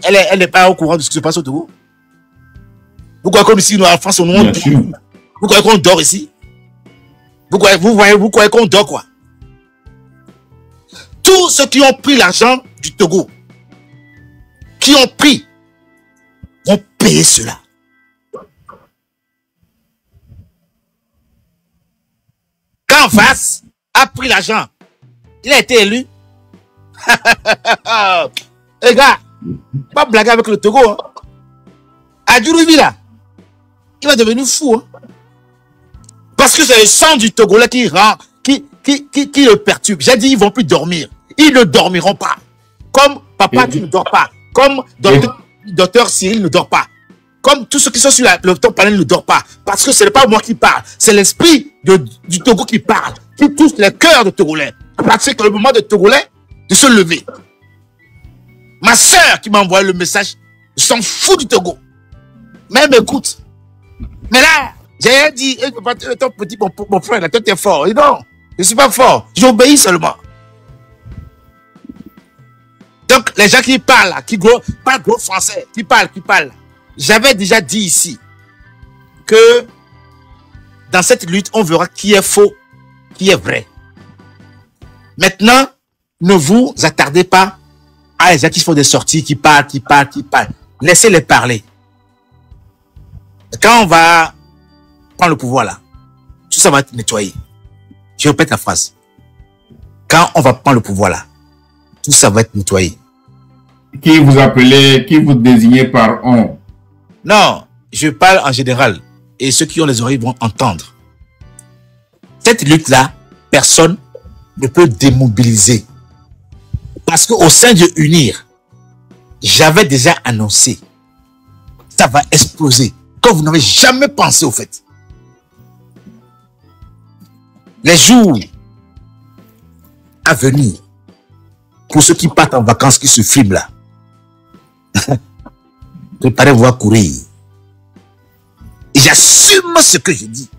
elle n'est pas au courant de ce qui se passe au Togo? Vous croyez qu'on ici, nous, en France, vous croyez qu'on dort ici? Vous croyez qu'on dort quoi? Tous ceux qui ont pris l'argent du Togo, qui ont pris, vont payer cela. Quand en face a pris l'argent, il a été élu. Les gars, pas blaguer avec le Togo. Hein. À Djourouvi là, il va devenir fou. Hein. Parce que c'est le sang du Togolais qui le perturbe. J'ai dit, ils ne vont plus dormir. Ils ne dormiront pas. Comme papa, tu ne dors pas. Comme docteur Cyril ne dort pas. Comme tous ceux qui sont sur le top panel ne dort pas. Parce que ce n'est pas moi qui parle. C'est l'esprit du Togo qui parle. Qui touche les cœurs de Togolais. Parce que c'est le moment de Togolais de se lever. Ma soeur qui m'a envoyé le message, je s'en fous du Togo. Mais elle m'écoute. Mais là, j'ai dit, ton petit, mon frère, là, toi t'es fort. Et non, je ne suis pas fort. J'obéis seulement. Donc, les gens qui parlent, là, qui parlent gros français, qui parlent. J'avais déjà dit ici que dans cette lutte, on verra qui est faux, qui est vrai. Maintenant, ne vous attardez pas à les gens qui font des sorties, qui parlent. Laissez-les parler. Quand on va prendre le pouvoir là, tout ça va être nettoyé. Je répète la phrase. Quand on va prendre le pouvoir là, tout ça va être nettoyé. Qui vous appelez, qui vous désignez par on? Non, je parle en général. Et ceux qui ont les oreilles vont entendre. Cette lutte-là, personne ne peut démobiliser. Parce qu'au sein de UNIR, j'avais déjà annoncé, ça va exploser. Comme vous n'avez jamais pensé au fait. Les jours à venir, pour ceux qui partent en vacances, qui se filment là, préparez-vous à courir. Et j'assume ce que je dis.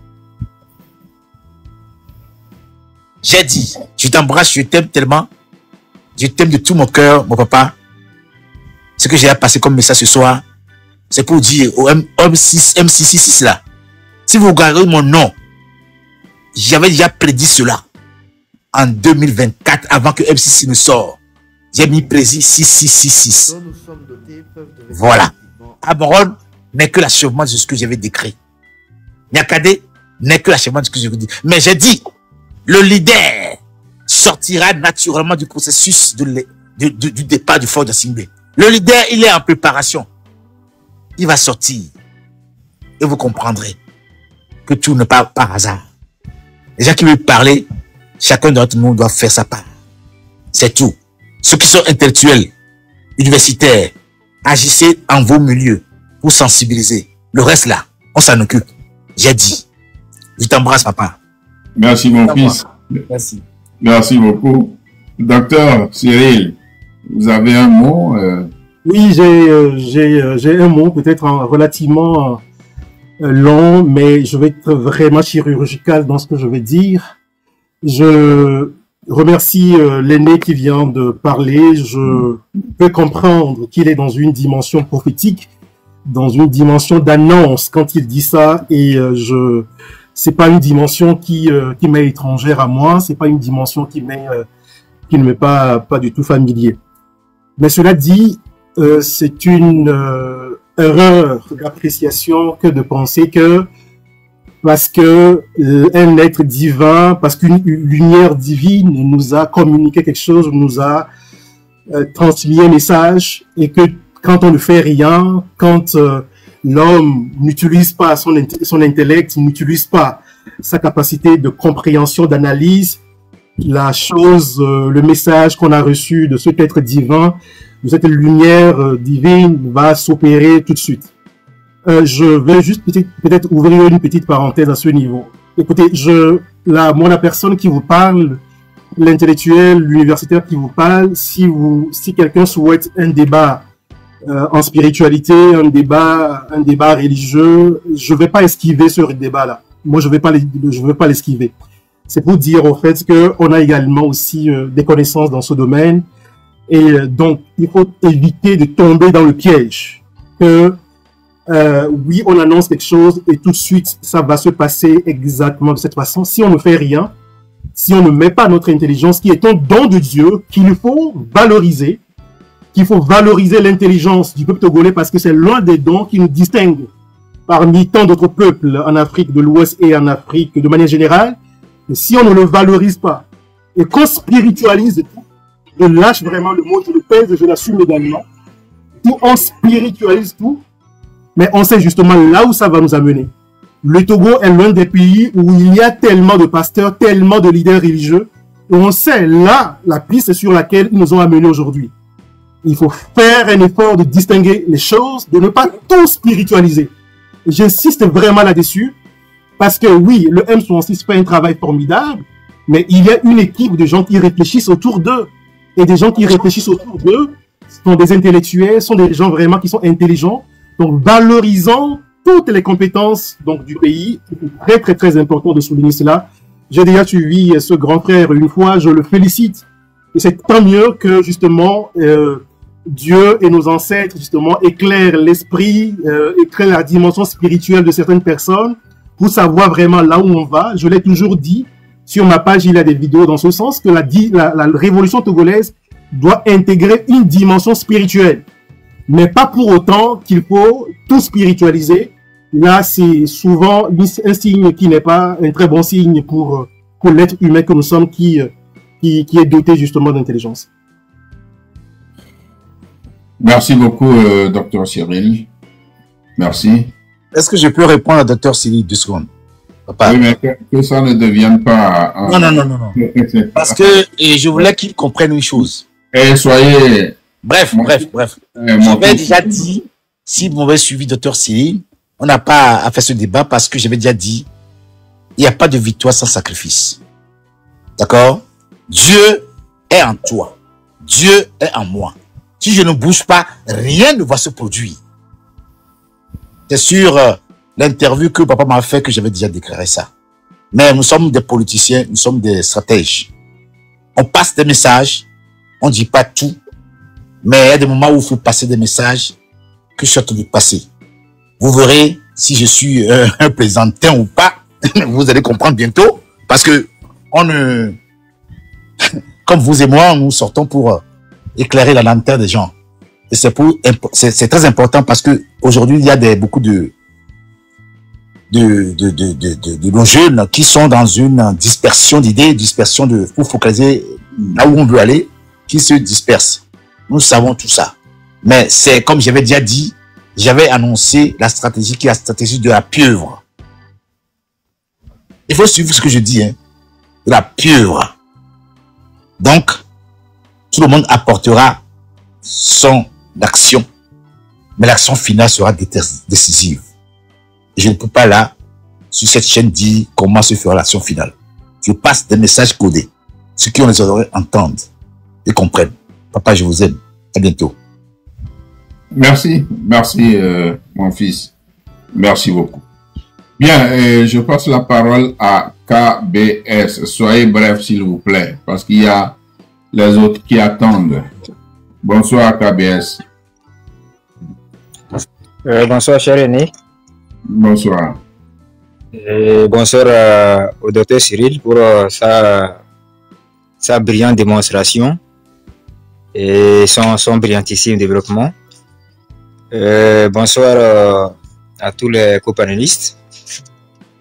J'ai dit, je t'embrasse, je t'aime tellement, je t'aime de tout mon cœur, mon papa. Ce que j'ai à passer comme message ce soir, c'est pour dire au M666 là, si vous regardez mon nom, j'avais déjà prédit cela en 2024 avant que M6 ne sorte. J'ai mis précis 6666. Voilà. Abaron n'est que l'achèvement de ce que j'avais décrit. Nyakade n'est que l'achèvement de ce que je vous dis. Mais j'ai dit, le leader sortira naturellement du processus du départ du fort d'Assimblée. Le leader, il est en préparation. Il va sortir. Et vous comprendrez que tout n'est pas par hasard. Les gens qui veulent parler, chacun d'entre nous doit faire sa part. C'est tout. Ceux qui sont intellectuels, universitaires, agissez en vos milieux pour sensibiliser. Le reste là, on s'en occupe. J'ai dit. Je t'embrasse, papa. Merci, mon fils. Merci. Merci beaucoup. Docteur Cyril, vous avez un mot Oui, j'ai un mot peut-être relativement long, mais je vais être vraiment chirurgical dans ce que je vais dire. Je remercie l'aîné qui vient de parler. Je peux comprendre qu'il est dans une dimension prophétique, dans une dimension d'annonce quand il dit ça, et c'est pas une dimension qui m'est étrangère à moi, c'est pas une dimension qui ne m'est pas du tout familier. Mais cela dit, c'est une erreur d'appréciation que de penser que parce que un être divin, parce qu'une lumière divine nous a communiqué quelque chose, nous a transmis un message, et que quand on ne fait rien, quand l'homme n'utilise pas son intellect, n'utilise pas sa capacité de compréhension, d'analyse, la chose, le message qu'on a reçu de cet être divin cette lumière divine va s'opérer tout de suite. Je vais juste peut-être ouvrir une petite parenthèse à ce niveau. Écoutez, la personne qui vous parle, l'intellectuel, l'universitaire qui vous parle, si quelqu'un souhaite un débat en spiritualité, un débat religieux, je vais pas esquiver ce débat-là. Moi, je veux pas l'esquiver. C'est pour dire au fait que on a également aussi des connaissances dans ce domaine, et donc il faut éviter de tomber dans le piège que oui, on annonce quelque chose et tout de suite ça va se passer exactement de cette façon. Si on ne fait rien, si on ne met pas notre intelligence, qui est un don de Dieu, qu'il faut valoriser l'intelligence du peuple togolais, parce que c'est l'un des dons qui nous distingue parmi tant d'autres peuples en Afrique de l'Ouest et en Afrique de manière générale. Et si on ne le valorise pas et qu'on spiritualise tout, je lâche vraiment le mot, je le pèse et je l'assume également, tout, on spiritualise tout, mais on sait justement là où ça va nous amener. Le Togo est l'un des pays où il y a tellement de pasteurs, tellement de leaders religieux, et on sait là la piste sur laquelle ils nous ont amenés aujourd'hui. Il faut faire un effort de distinguer les choses, de ne pas tout spiritualiser. J'insiste vraiment là-dessus, parce que oui, le M66 fait un travail formidable, mais il y a une équipe de gens qui réfléchissent autour d'eux. Et des gens qui réfléchissent autour d'eux sont des intellectuels, sont des gens vraiment qui sont intelligents. Donc, valorisant toutes les compétences donc du pays, c'est très, très important de souligner cela. J'ai déjà suivi ce grand frère une fois, je le félicite. Et c'est tant mieux que, justement, Dieu et nos ancêtres, justement, éclairent l'esprit, éclairent la dimension spirituelle de certaines personnes pour savoir vraiment là où on va. Je l'ai toujours dit, sur ma page, il y a des vidéos dans ce sens, que la révolution togolaise doit intégrer une dimension spirituelle. Mais pas pour autant qu'il faut tout spiritualiser. Là, c'est souvent un signe qui n'est pas un très bon signe pour l'être humain que nous sommes qui est doté justement d'intelligence. Merci beaucoup, Dr Cyril. Merci. Est-ce que je peux répondre à Dr Cyril 2 secondes? Papa. Oui, mais que ça ne devienne pas... Non. Parce que je voulais qu'il comprenne une chose. Et soyez... Bref. J'avais déjà dit, si vous m'avez suivi, Dr Cyril, on n'a pas à faire ce débat parce que j'avais déjà dit, il n'y a pas de victoire sans sacrifice. D'accord? Dieu est en toi. Dieu est en moi. Si je ne bouge pas, rien ne va se produire. C'est sur l'interview que papa m'a fait que j'avais déjà déclaré ça. Mais nous sommes des politiciens, nous sommes des stratèges. On passe des messages, on ne dit pas tout, mais il y a des moments où il faut passer des messages que je suis en train de passer. Vous verrez si je suis un plaisantin ou pas. Vous allez comprendre bientôt, parce que comme vous et moi, nous sortons pour éclairer la lanterne des gens. Et c'est très important parce que aujourd'hui il y a beaucoup de nos jeunes qui sont dans une dispersion d'idées, pour focaliser là où on veut aller, qui se dispersent. Nous savons tout ça. Mais c'est comme j'avais déjà dit, j'avais annoncé la stratégie qui est la stratégie de la pieuvre. Il faut suivre ce que je dis, hein. De la pieuvre. Donc, tout le monde apportera son action, mais l'action finale sera décisive. Je ne peux pas là, sur cette chaîne, dire comment se fera l'action finale. Je passe des messages codés. Ceux qui ont les oreilles entendent et comprennent. Papa, je vous aime. À bientôt. Merci, mon fils. Merci beaucoup. Bien, je passe la parole à KBS. Soyez bref, s'il vous plaît, parce qu'il y a les autres qui attendent. Bonsoir, KBS. Bonsoir, cher René. Bonsoir. Et bonsoir au docteur Cyril pour sa brillante démonstration et son brillantissime développement. Bonsoir à tous les copanélistes.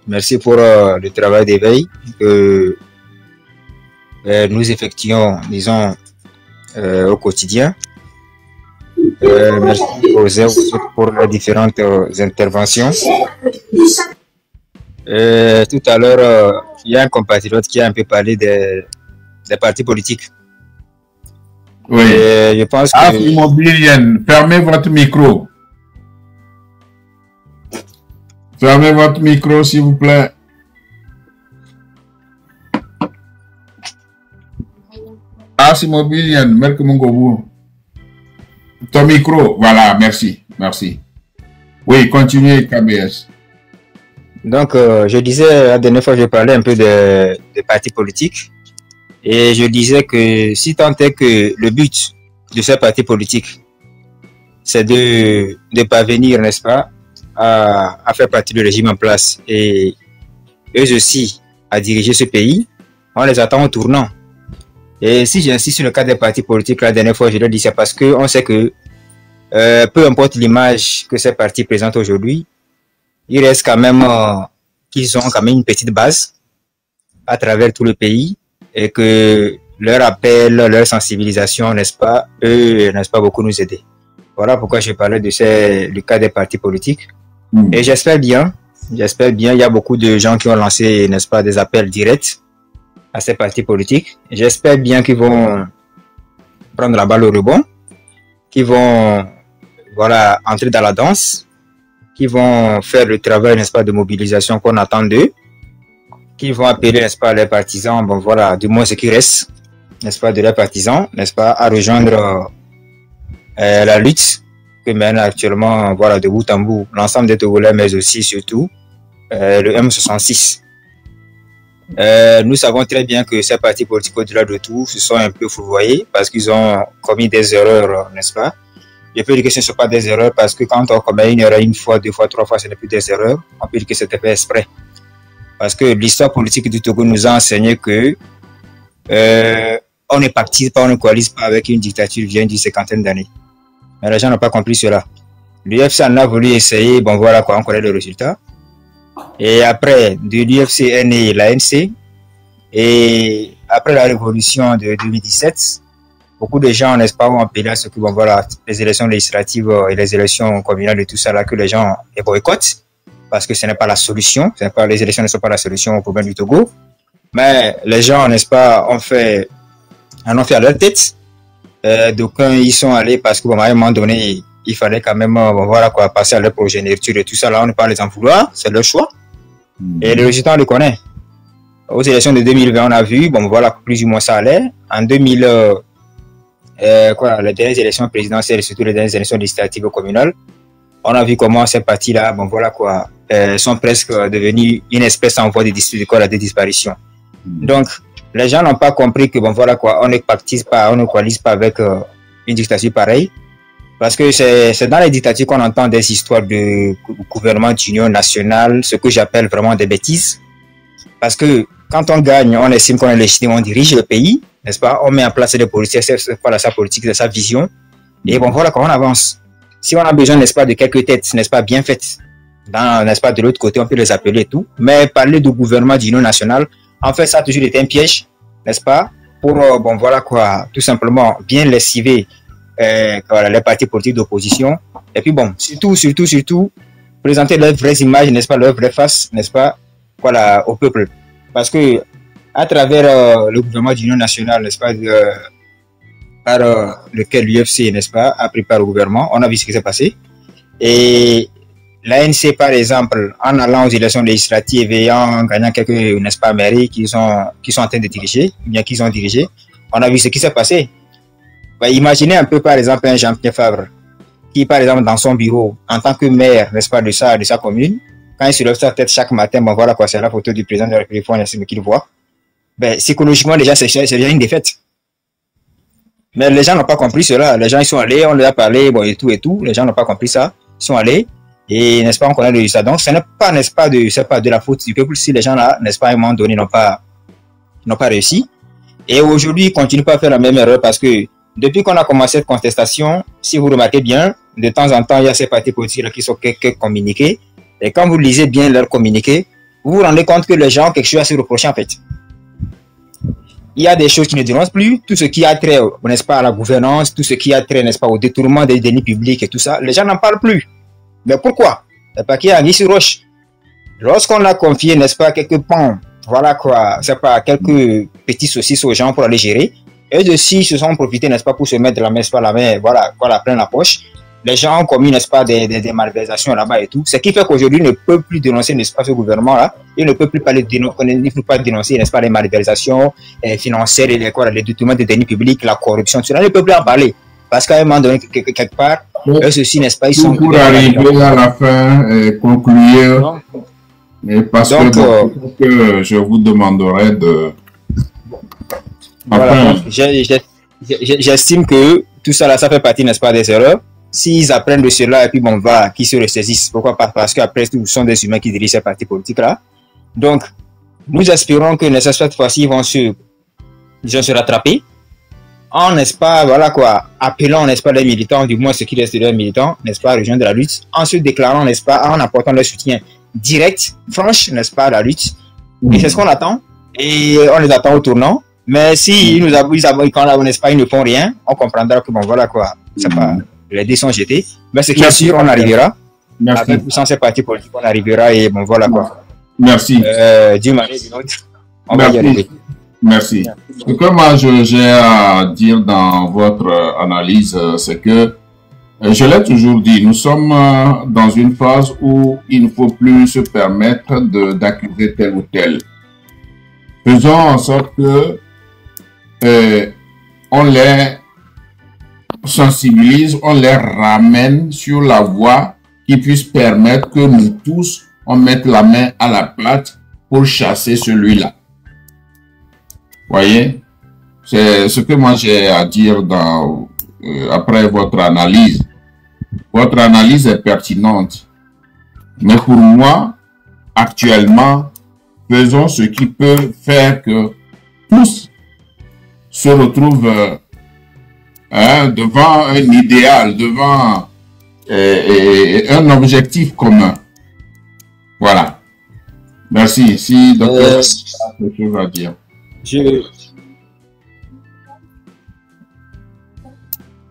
Merci pour le travail d'éveil que nous effectuons, disons, au quotidien. Merci pour les différentes interventions. Tout à l'heure, il y a un compatriote qui a un peu parlé des partis politiques. Oui. Et je pense que... Immobilienne, fermez votre micro. Fermez votre micro, s'il vous plaît. Immobilienne, Merck Mungobou. Ton micro, voilà, merci, merci. Oui, continuez, KBS. Donc, je disais, la dernière fois, je parlais un peu des partis politiques. Et je disais que si tant est que le but de ces partis politiques, c'est de parvenir, n'est-ce pas, à faire partie du régime en place et eux aussi à diriger ce pays, on les attend au tournant. Et si j'insiste sur le cas des partis politiques, la dernière fois, je l'ai dit, c'est parce qu'on sait que peu importe l'image que ces partis présentent aujourd'hui, il reste quand même qu'ils ont quand même une petite base à travers tout le pays et que leur appel, leur sensibilisation, n'est-ce pas, eux, n'est-ce pas, beaucoup nous aider. Voilà pourquoi je parlais du cas des partis politiques. Et j'espère bien, il y a beaucoup de gens qui ont lancé, n'est-ce pas, des appels directs à ces partis politiques. J'espère bien qu'ils vont prendre la balle au rebond, qu'ils vont, voilà, entrer dans la danse, qui vont faire le travail, n'est-ce pas, de mobilisation qu'on attend d'eux, qui vont appeler, n'est-ce pas, les partisans, bon voilà, du moins ce qui reste, n'est-ce pas, de leurs partisans, n'est-ce pas, à rejoindre la lutte que mène actuellement, voilà, de bout en bout, l'ensemble des Togolais, mais aussi, surtout, le M66. Nous savons très bien que ces partis politiques, au-delà de tout, se sont un peu fourvoyés parce qu'ils ont commis des erreurs, n'est-ce pas? Je peux dire que ce ne sont pas des erreurs parce que quand on commet une erreur une fois, deux fois, trois fois, ce n'est plus des erreurs. On peut dire que c'était fait exprès. Parce que l'histoire politique du Togo nous a enseigné que on ne pactise pas, on ne coalise pas avec une dictature vieille d'une cinquantaine d'années. Mais les gens n'ont pas compris cela. L'UFC en a voulu essayer, bon voilà quoi, on connaît le résultat. Et après, de l'UFC est né l'ANC. Et après la révolution de 2017, beaucoup de gens, n'est-ce pas, ont appelé à ce que, bon voilà, les élections législatives et les élections communales et tout ça là, que les gens les boycottent. Parce que ce n'est pas la solution. Les élections ne sont pas la solution au problème du Togo. Mais les gens, n'est-ce pas, en ont fait à leur tête. D'aucuns y sont allés parce qu'à un moment donné, il fallait quand même, bon, voilà quoi, passer à leur progéniture et tout ça là, on ne peut pas les en vouloir, c'est leur choix. Et le résultat, on le connaît. Aux élections de 2020, on a vu, bon voilà, plus ou moins ça allait. En 2000, les dernières élections présidentielles et surtout les dernières élections législatives communales, on a vu comment ces partis-là, bon voilà quoi, sont presque devenus une espèce en voie de disparition. Donc, les gens n'ont pas compris que, bon voilà quoi, on ne pactise pas, on ne coalise pas avec une dictature pareille. Parce que c'est dans les dictatures qu'on entend des histoires de gouvernement d'union nationale, ce que j'appelle vraiment des bêtises. Parce que quand on gagne, on estime qu'on est légitime, on dirige le pays, n'est-ce pas? On met en place des politiques, c'est sa politique, c'est sa vision. Et bon voilà quand on avance. Si on a besoin, n'est-ce pas, de quelques têtes, n'est-ce pas, bien faites, n'est-ce pas, de l'autre côté, on peut les appeler et tout. Mais parler de gouvernement d'union nationale, en fait, ça a toujours été un piège, n'est-ce pas, pour, bon voilà quoi, tout simplement bien lessiver voilà, les partis politiques d'opposition. Et puis bon, surtout, présenter leurs vraies images, n'est-ce pas, leurs vraies faces, n'est-ce pas, voilà, au peuple. Parce que, à travers le gouvernement d'union nationale, n'est-ce pas, par lequel l'UFC, n'est-ce pas, a pris part au gouvernement, on a vu ce qui s'est passé. Et l'ANC, par exemple, en allant aux élections législatives et en gagnant quelques, n'est-ce pas, mairies qui sont en train de diriger, bien qu'ils ont dirigé, on a vu ce qui s'est passé. Bah, imaginez un peu, par exemple, un Jean-Pierre Favre, qui, par exemple, dans son bureau, en tant que maire, n'est-ce pas, de sa commune, quand il se lève sa tête chaque matin, bon voilà quoi, c'est la photo du président de la République, qu'il voit. Ben, psychologiquement, déjà, c'est déjà une défaite. Mais les gens n'ont pas compris cela. Les gens, ils sont allés, on leur a parlé, bon, et tout. Les gens n'ont pas compris ça. Ils sont allés. Et, n'est-ce pas, on connaît le résultat. Donc, ce n'est pas, n'est-ce pas, de la faute du peuple si les gens là, n'est-ce pas, à un moment donné, n'ont pas réussi. Et aujourd'hui, ils continuent pas à faire la même erreur parce que depuis qu'on a commencé cette contestation, si vous remarquez bien, de temps en temps, il y a ces partis politiques là qui sont quelques communiqués. Et quand vous lisez bien leur communiqué, vous vous rendez compte que les gens ont quelque chose à se reprocher, en fait. Il y a des choses qui ne dénoncent plus, tout ce qui a trait, n'est-ce pas, à la gouvernance, tout ce qui a trait, n'est-ce pas, au détournement des deniers publics et tout ça, les gens n'en parlent plus. Mais pourquoi? C'est parce qu'il y a Anguille sur roche. Lorsqu'on a confié, n'est-ce pas, quelques pans, voilà quoi, c'est pas, quelques petits saucisses aux gens pour aller gérer, eux aussi se sont profités, n'est-ce pas, pour se mettre la main, voilà, quoi, la pleine la poche. Les gens ont commis, n'est-ce pas, des malversations là-bas et tout. Ce qui fait qu'aujourd'hui, ils ne peuvent plus dénoncer, n'est-ce pas, ce gouvernement-là. Ils ne peuvent plus pas dénoncer, n'est-ce pas, les malversations financières et les détournements des deniers publics, la corruption, tout ça. Ils ne peuvent plus en parler. Parce qu'à un moment donné, quelque part, eux aussi, n'est-ce pas, ils sont... Pour arriver à la fin et conclure, parce que je vous demanderai de... Voilà, j'estime que tout ça, là, ça fait partie, n'est-ce pas, des erreurs. S'ils apprennent de cela et puis bon, voilà, qu'ils se ressaisissent. Pourquoi pas? Parce qu'après, ce sont des humains qui dirigent ces partis politiques-là. Donc, nous espérons que, n'est-ce pas, cette fois-ci, ils vont se rattraper. En, n'est-ce pas, voilà quoi, appelant, n'est-ce pas, les militants, du moins ceux qui restent des militants, n'est-ce pas, à rejoindre la lutte, en se déclarant, n'est-ce pas, en apportant leur soutien direct, franche, n'est-ce pas, à la lutte. Et c'est ce qu'on attend. Et on les attend au tournant. Mais si ils nous abusent, quand, n'est-ce pas, ils ne font rien, on comprendra que, bon, voilà quoi, c'est pas... Les dés sont jetés, mais ce qui est sûr, on arrivera. Merci. Avec sans ces partis politiques, on arrivera et bon, voilà quoi. Merci. D'une manière ou d'une autre, on va y arriver. Merci. Ce que moi j'ai à dire dans votre analyse, c'est que, je l'ai toujours dit, nous sommes dans une phase où il ne faut plus se permettre d'accuser tel ou tel. Faisons en sorte que on les sensibilise, on les ramène sur la voie qui puisse permettre que nous tous, on mette la main à la pâte pour chasser celui-là. Voyez, c'est ce que moi j'ai à dire après votre analyse. Votre analyse est pertinente. Mais pour moi, actuellement, faisons ce qui peut faire que tous se retrouvent devant un idéal, devant un objectif commun. Voilà. Merci. Si docteur a quelque chose à dire.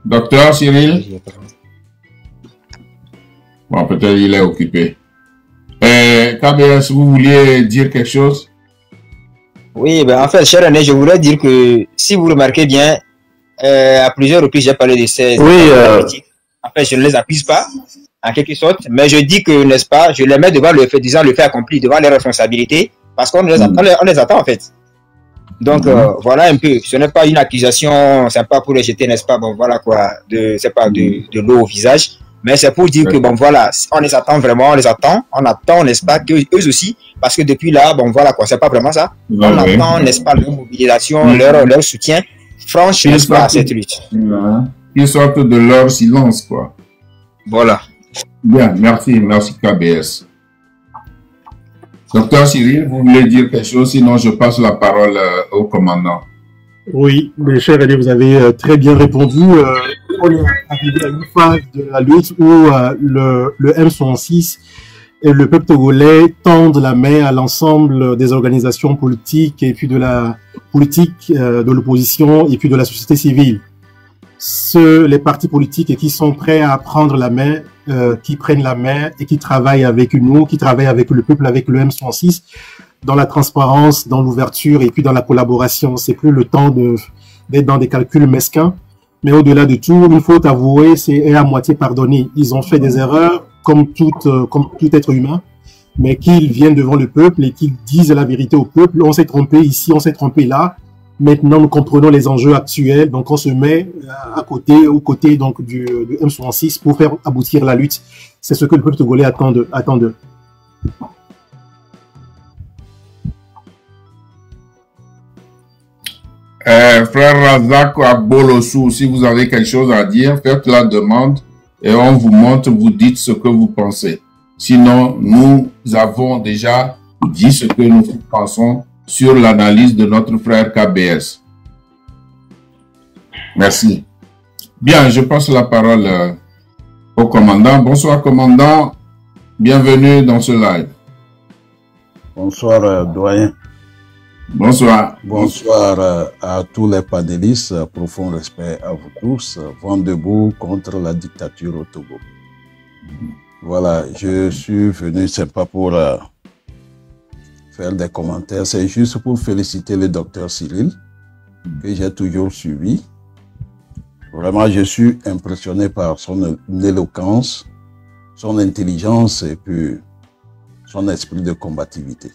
Docteur Cyril? Bon, peut-être il est occupé. KBS, vous vouliez dire quelque chose? Oui, ben en fait, cher René, je voulais dire que si vous remarquez bien, à plusieurs reprises, j'ai parlé de ces politiques. En fait, je ne les accuse pas, en quelque sorte, mais je dis que, n'est-ce pas, je les mets devant le fait, disant le fait accompli, devant les responsabilités, parce qu'on les attend, en fait. Donc, voilà un peu. Ce n'est pas une accusation, c'est pas pour les jeter, n'est-ce pas, bon, voilà quoi, c'est pas de l'eau au visage, mais c'est pour dire que, bon, voilà, on les attend vraiment, on attend, n'est-ce pas, qu'eux aussi, parce que depuis là, bon, voilà quoi, c'est pas vraiment ça. On attend, n'est-ce pas, leur mobilisation, leur soutien, franche, n'est-ce pas, à cette lutte. Ils sortent de leur silence, quoi. Voilà. Bien, merci KBS. Docteur Cyril, vous voulez dire quelque chose, sinon je passe la parole au commandant. Oui, mes chers amis, vous avez très bien répondu. On est arrivé à une phase de la lutte où le M66 et le peuple togolais tendent la main à l'ensemble des organisations politiques et puis de la politique de l'opposition et puis de la société civile. Les partis politiques qui sont prêts à prendre la main, qui prennent la main et qui travaillent avec nous, qui travaillent avec le peuple, avec le M66, dans la transparence, dans l'ouverture et puis dans la collaboration. C'est plus le temps d'être dans des calculs mesquins. Mais au-delà de tout, il faut avouer, c'est à moitié pardonné. Ils ont fait des erreurs comme tout être humain, mais qu'ils viennent devant le peuple et qu'ils disent la vérité au peuple. On s'est trompé ici, on s'est trompé là. Maintenant, nous comprenons les enjeux actuels, donc on se met aux côtés donc du M66 pour faire aboutir la lutte. C'est ce que le peuple togolais attend d'eux. Frère Razak Bolossou, si vous avez quelque chose à dire, faites la demande et on vous montre, vous dites ce que vous pensez. Sinon, nous avons déjà dit ce que nous pensons sur l'analyse de notre frère KBS. Merci. Bien, je passe la parole au commandant. Bonsoir, commandant. Bienvenue dans ce live. Bonsoir, doyen. Bonsoir. Bonsoir à tous les panélistes. Profond respect à vous tous. Vent debout contre la dictature au Togo. Voilà, je suis venu, c'est pas pour faire des commentaires, c'est juste pour féliciter le docteur Cyril que j'ai toujours suivi. Vraiment, je suis impressionné par son éloquence, son intelligence et puis son esprit de combativité.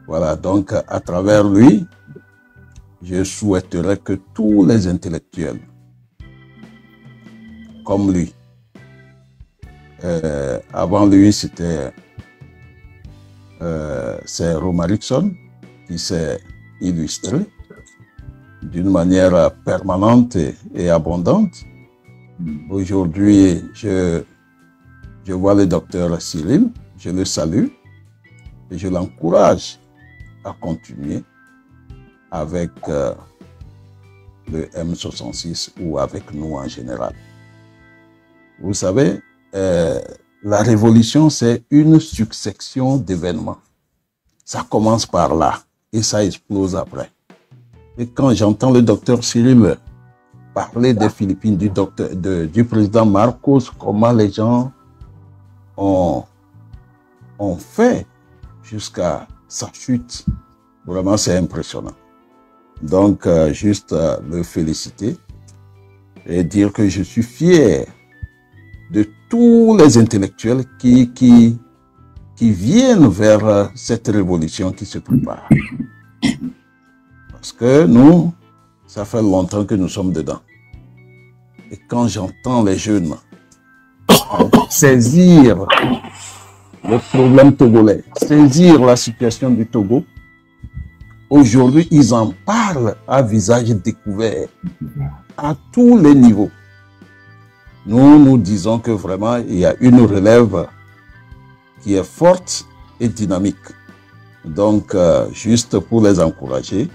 Voilà, donc à travers lui, je souhaiterais que tous les intellectuels, comme lui, avant lui, c'est Romarickson qui s'est illustré d'une manière permanente et abondante. Aujourd'hui, je vois le docteur Cyril, je le salue et je l'encourage à continuer avec le M66 ou avec nous en général. Vous savez, la révolution, c'est une succession d'événements. Ça commence par là et ça explose après. Et quand j'entends le docteur Cyril parler des Philippines, du président Marcos, comment les gens ont fait jusqu'à sa chute, vraiment c'est impressionnant. Donc, juste le féliciter et dire que je suis fier de tous les intellectuels qui viennent vers cette révolution qui se prépare. Parce que nous, ça fait longtemps que nous sommes dedans. Et quand j'entends les jeunes saisir le problème togolais, saisir la situation du Togo, aujourd'hui, ils en parlent à visage découvert, à tous les niveaux. Nous disons que vraiment, il y a une relève qui est forte et dynamique. Donc, juste pour les encourager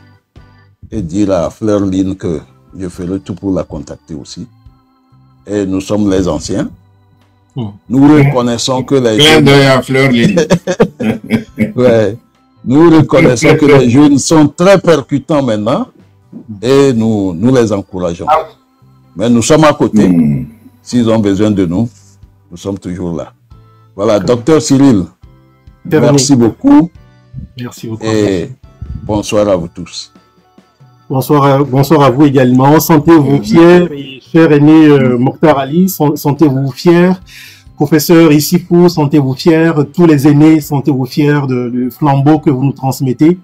et dire à Fleurline que je ferai tout pour la contacter aussi. Et nous sommes les anciens. Nous reconnaissons que les jeunes... à Fleurline. Ouais. Nous reconnaissons que les jeunes sont très percutants maintenant et nous les encourageons. Mais nous sommes à côté. S'ils ont besoin de nous, nous sommes toujours là. Voilà, docteur Cyril, merci beaucoup. Merci beaucoup. Et bonsoir à vous tous. Bonsoir à vous également. Sentez-vous fiers, et cher aîné Mokhtar Ali, sentez-vous fiers. Professeur Issifou, sentez-vous fiers. Tous les aînés, sentez-vous fiers du flambeau que vous nous transmettez.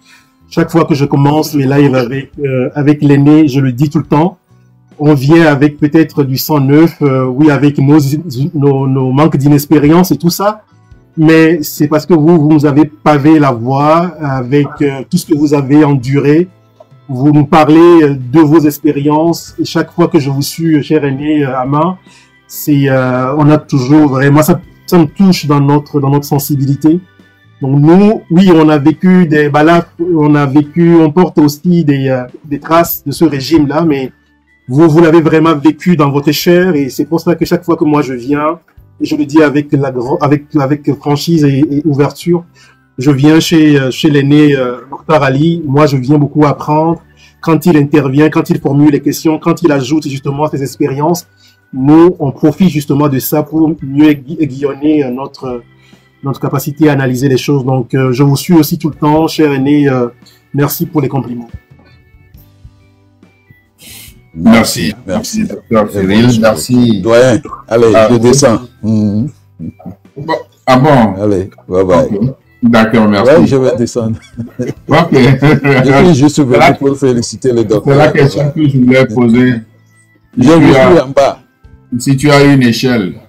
Chaque fois que je commence mes lives avec l'aîné, je le dis tout le temps. On vient avec peut-être du sang neuf, oui, avec nos manques d'inexpérience et tout ça. Mais c'est parce que vous nous avez pavé la voie avec tout ce que vous avez enduré. Vous nous parlez de vos expériences. Et chaque fois que je vous suis, cher aîné Ama, on a toujours vraiment, ça me touche dans notre sensibilité. Donc nous, oui, on a vécu des balades, on porte aussi des traces de ce régime-là, mais vous l'avez vraiment vécu dans votre chair et c'est pour ça que chaque fois que moi je viens, et je le dis avec franchise et ouverture, je viens chez l'aîné Mokhtar Ali. Moi, je viens beaucoup apprendre. Quand il intervient, quand il formule les questions, quand il ajoute justement ses expériences, nous, on profite justement de ça pour mieux aiguillonner notre capacité à analyser les choses. Donc, je vous suis aussi tout le temps, cher aîné. Merci pour les compliments. Merci, docteur Cyril, merci. Doyen, allez, je descends. Ah bon? Allez, bye bye. Okay. D'accord, merci. Ouais, je vais descendre. Ok. Je suis juste venu pour féliciter le docteur. C'est la question que je voulais poser. Je suis en bas. Si tu as une échelle.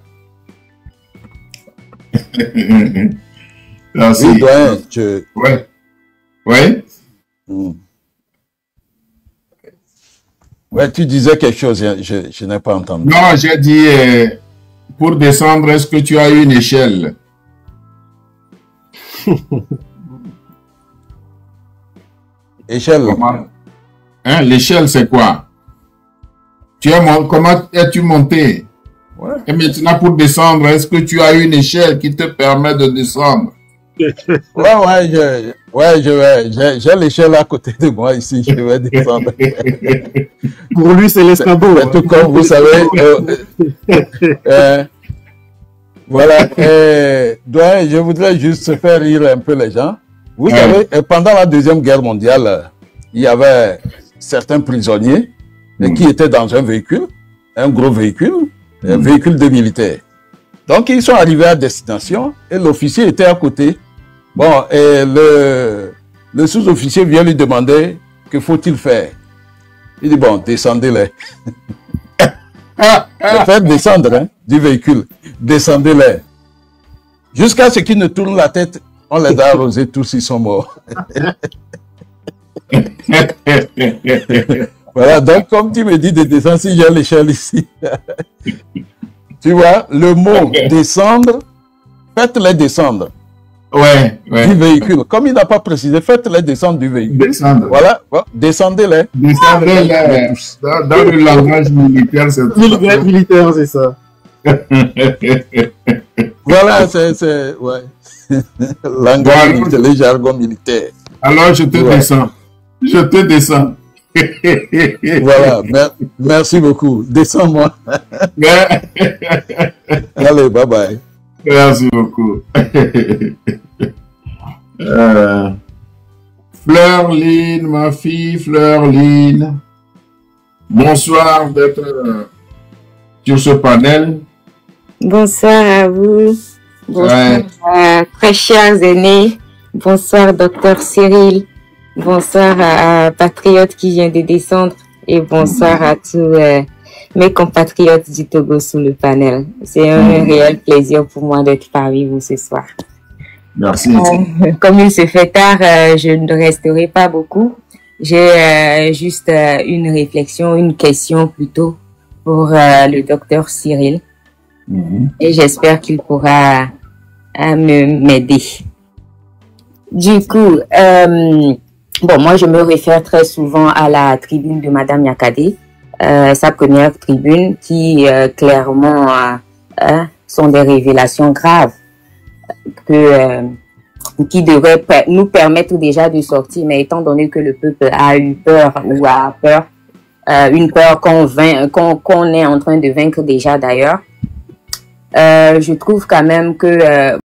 Merci. Oui, doyen, Ouais. Ouais. Ouais, tu disais quelque chose, je n'ai pas entendu. Non, j'ai dit, pour descendre, est-ce que tu as une échelle? Échelle. Hein, l'échelle, c'est quoi? Comment es-tu monté? Ouais. Et maintenant, pour descendre, est-ce que tu as une échelle qui te permet de descendre? Ouais, j'ai l'échelle à côté de moi ici, je vais descendre. Pour lui, c'est l'escabeau. Tout comme vous savez, voilà, doyen, je voudrais juste faire rire un peu les gens. Vous savez, pendant la Deuxième Guerre mondiale, il y avait certains prisonniers qui étaient dans un véhicule, un gros véhicule, un véhicule de militaires. Donc, ils sont arrivés à destination et l'officier était à côté. Bon, et le sous-officier vient lui demander que faut-il faire. Il dit, bon, descendez-les. Faites descendre hein, du véhicule. Descendez-les. Jusqu'à ce qu'ils ne tournent la tête, on les a arrosés, tous ils sont morts. Voilà, donc comme tu me dis de descendre, si j'ai l'échelle ici. Tu vois, le mot descendre, faites-les descendre. Ouais. Du véhicule. Comme il n'a pas précisé, faites-les descendre du véhicule. Descendre. Voilà, descendez-les. Descendez-les. Dans le langage militaire, c'est militaire, c'est ça. Voilà, c'est ouais. Langage militaire, le jargon militaire. Alors, je te descends. Je te descends. Voilà, merci beaucoup. Descends-moi. Allez, bye bye. Merci beaucoup. Fleurline, ma fille, Fleurline. Bonsoir d'être sur ce panel. Bonsoir à vous. Bonsoir, très chers aînés. Bonsoir, docteur Cyril. Bonsoir à Patriote qui vient de descendre. Et bonsoir à tous mes compatriotes du Togo sous le panel. C'est un réel plaisir pour moi d'être parmi vous ce soir. Merci. Comme il se fait tard, je ne resterai pas beaucoup. J'ai juste une réflexion, une question plutôt pour le docteur Cyril. Et j'espère qu'il pourra m'aider. Du coup, bon, moi je me réfère très souvent à la tribune de Madame Yakade, sa première tribune qui clairement sont des révélations graves qui devraient nous permettre déjà de sortir, mais étant donné que le peuple a eu peur ou a peur, une peur qu'on est en train de vaincre déjà d'ailleurs, je trouve quand même que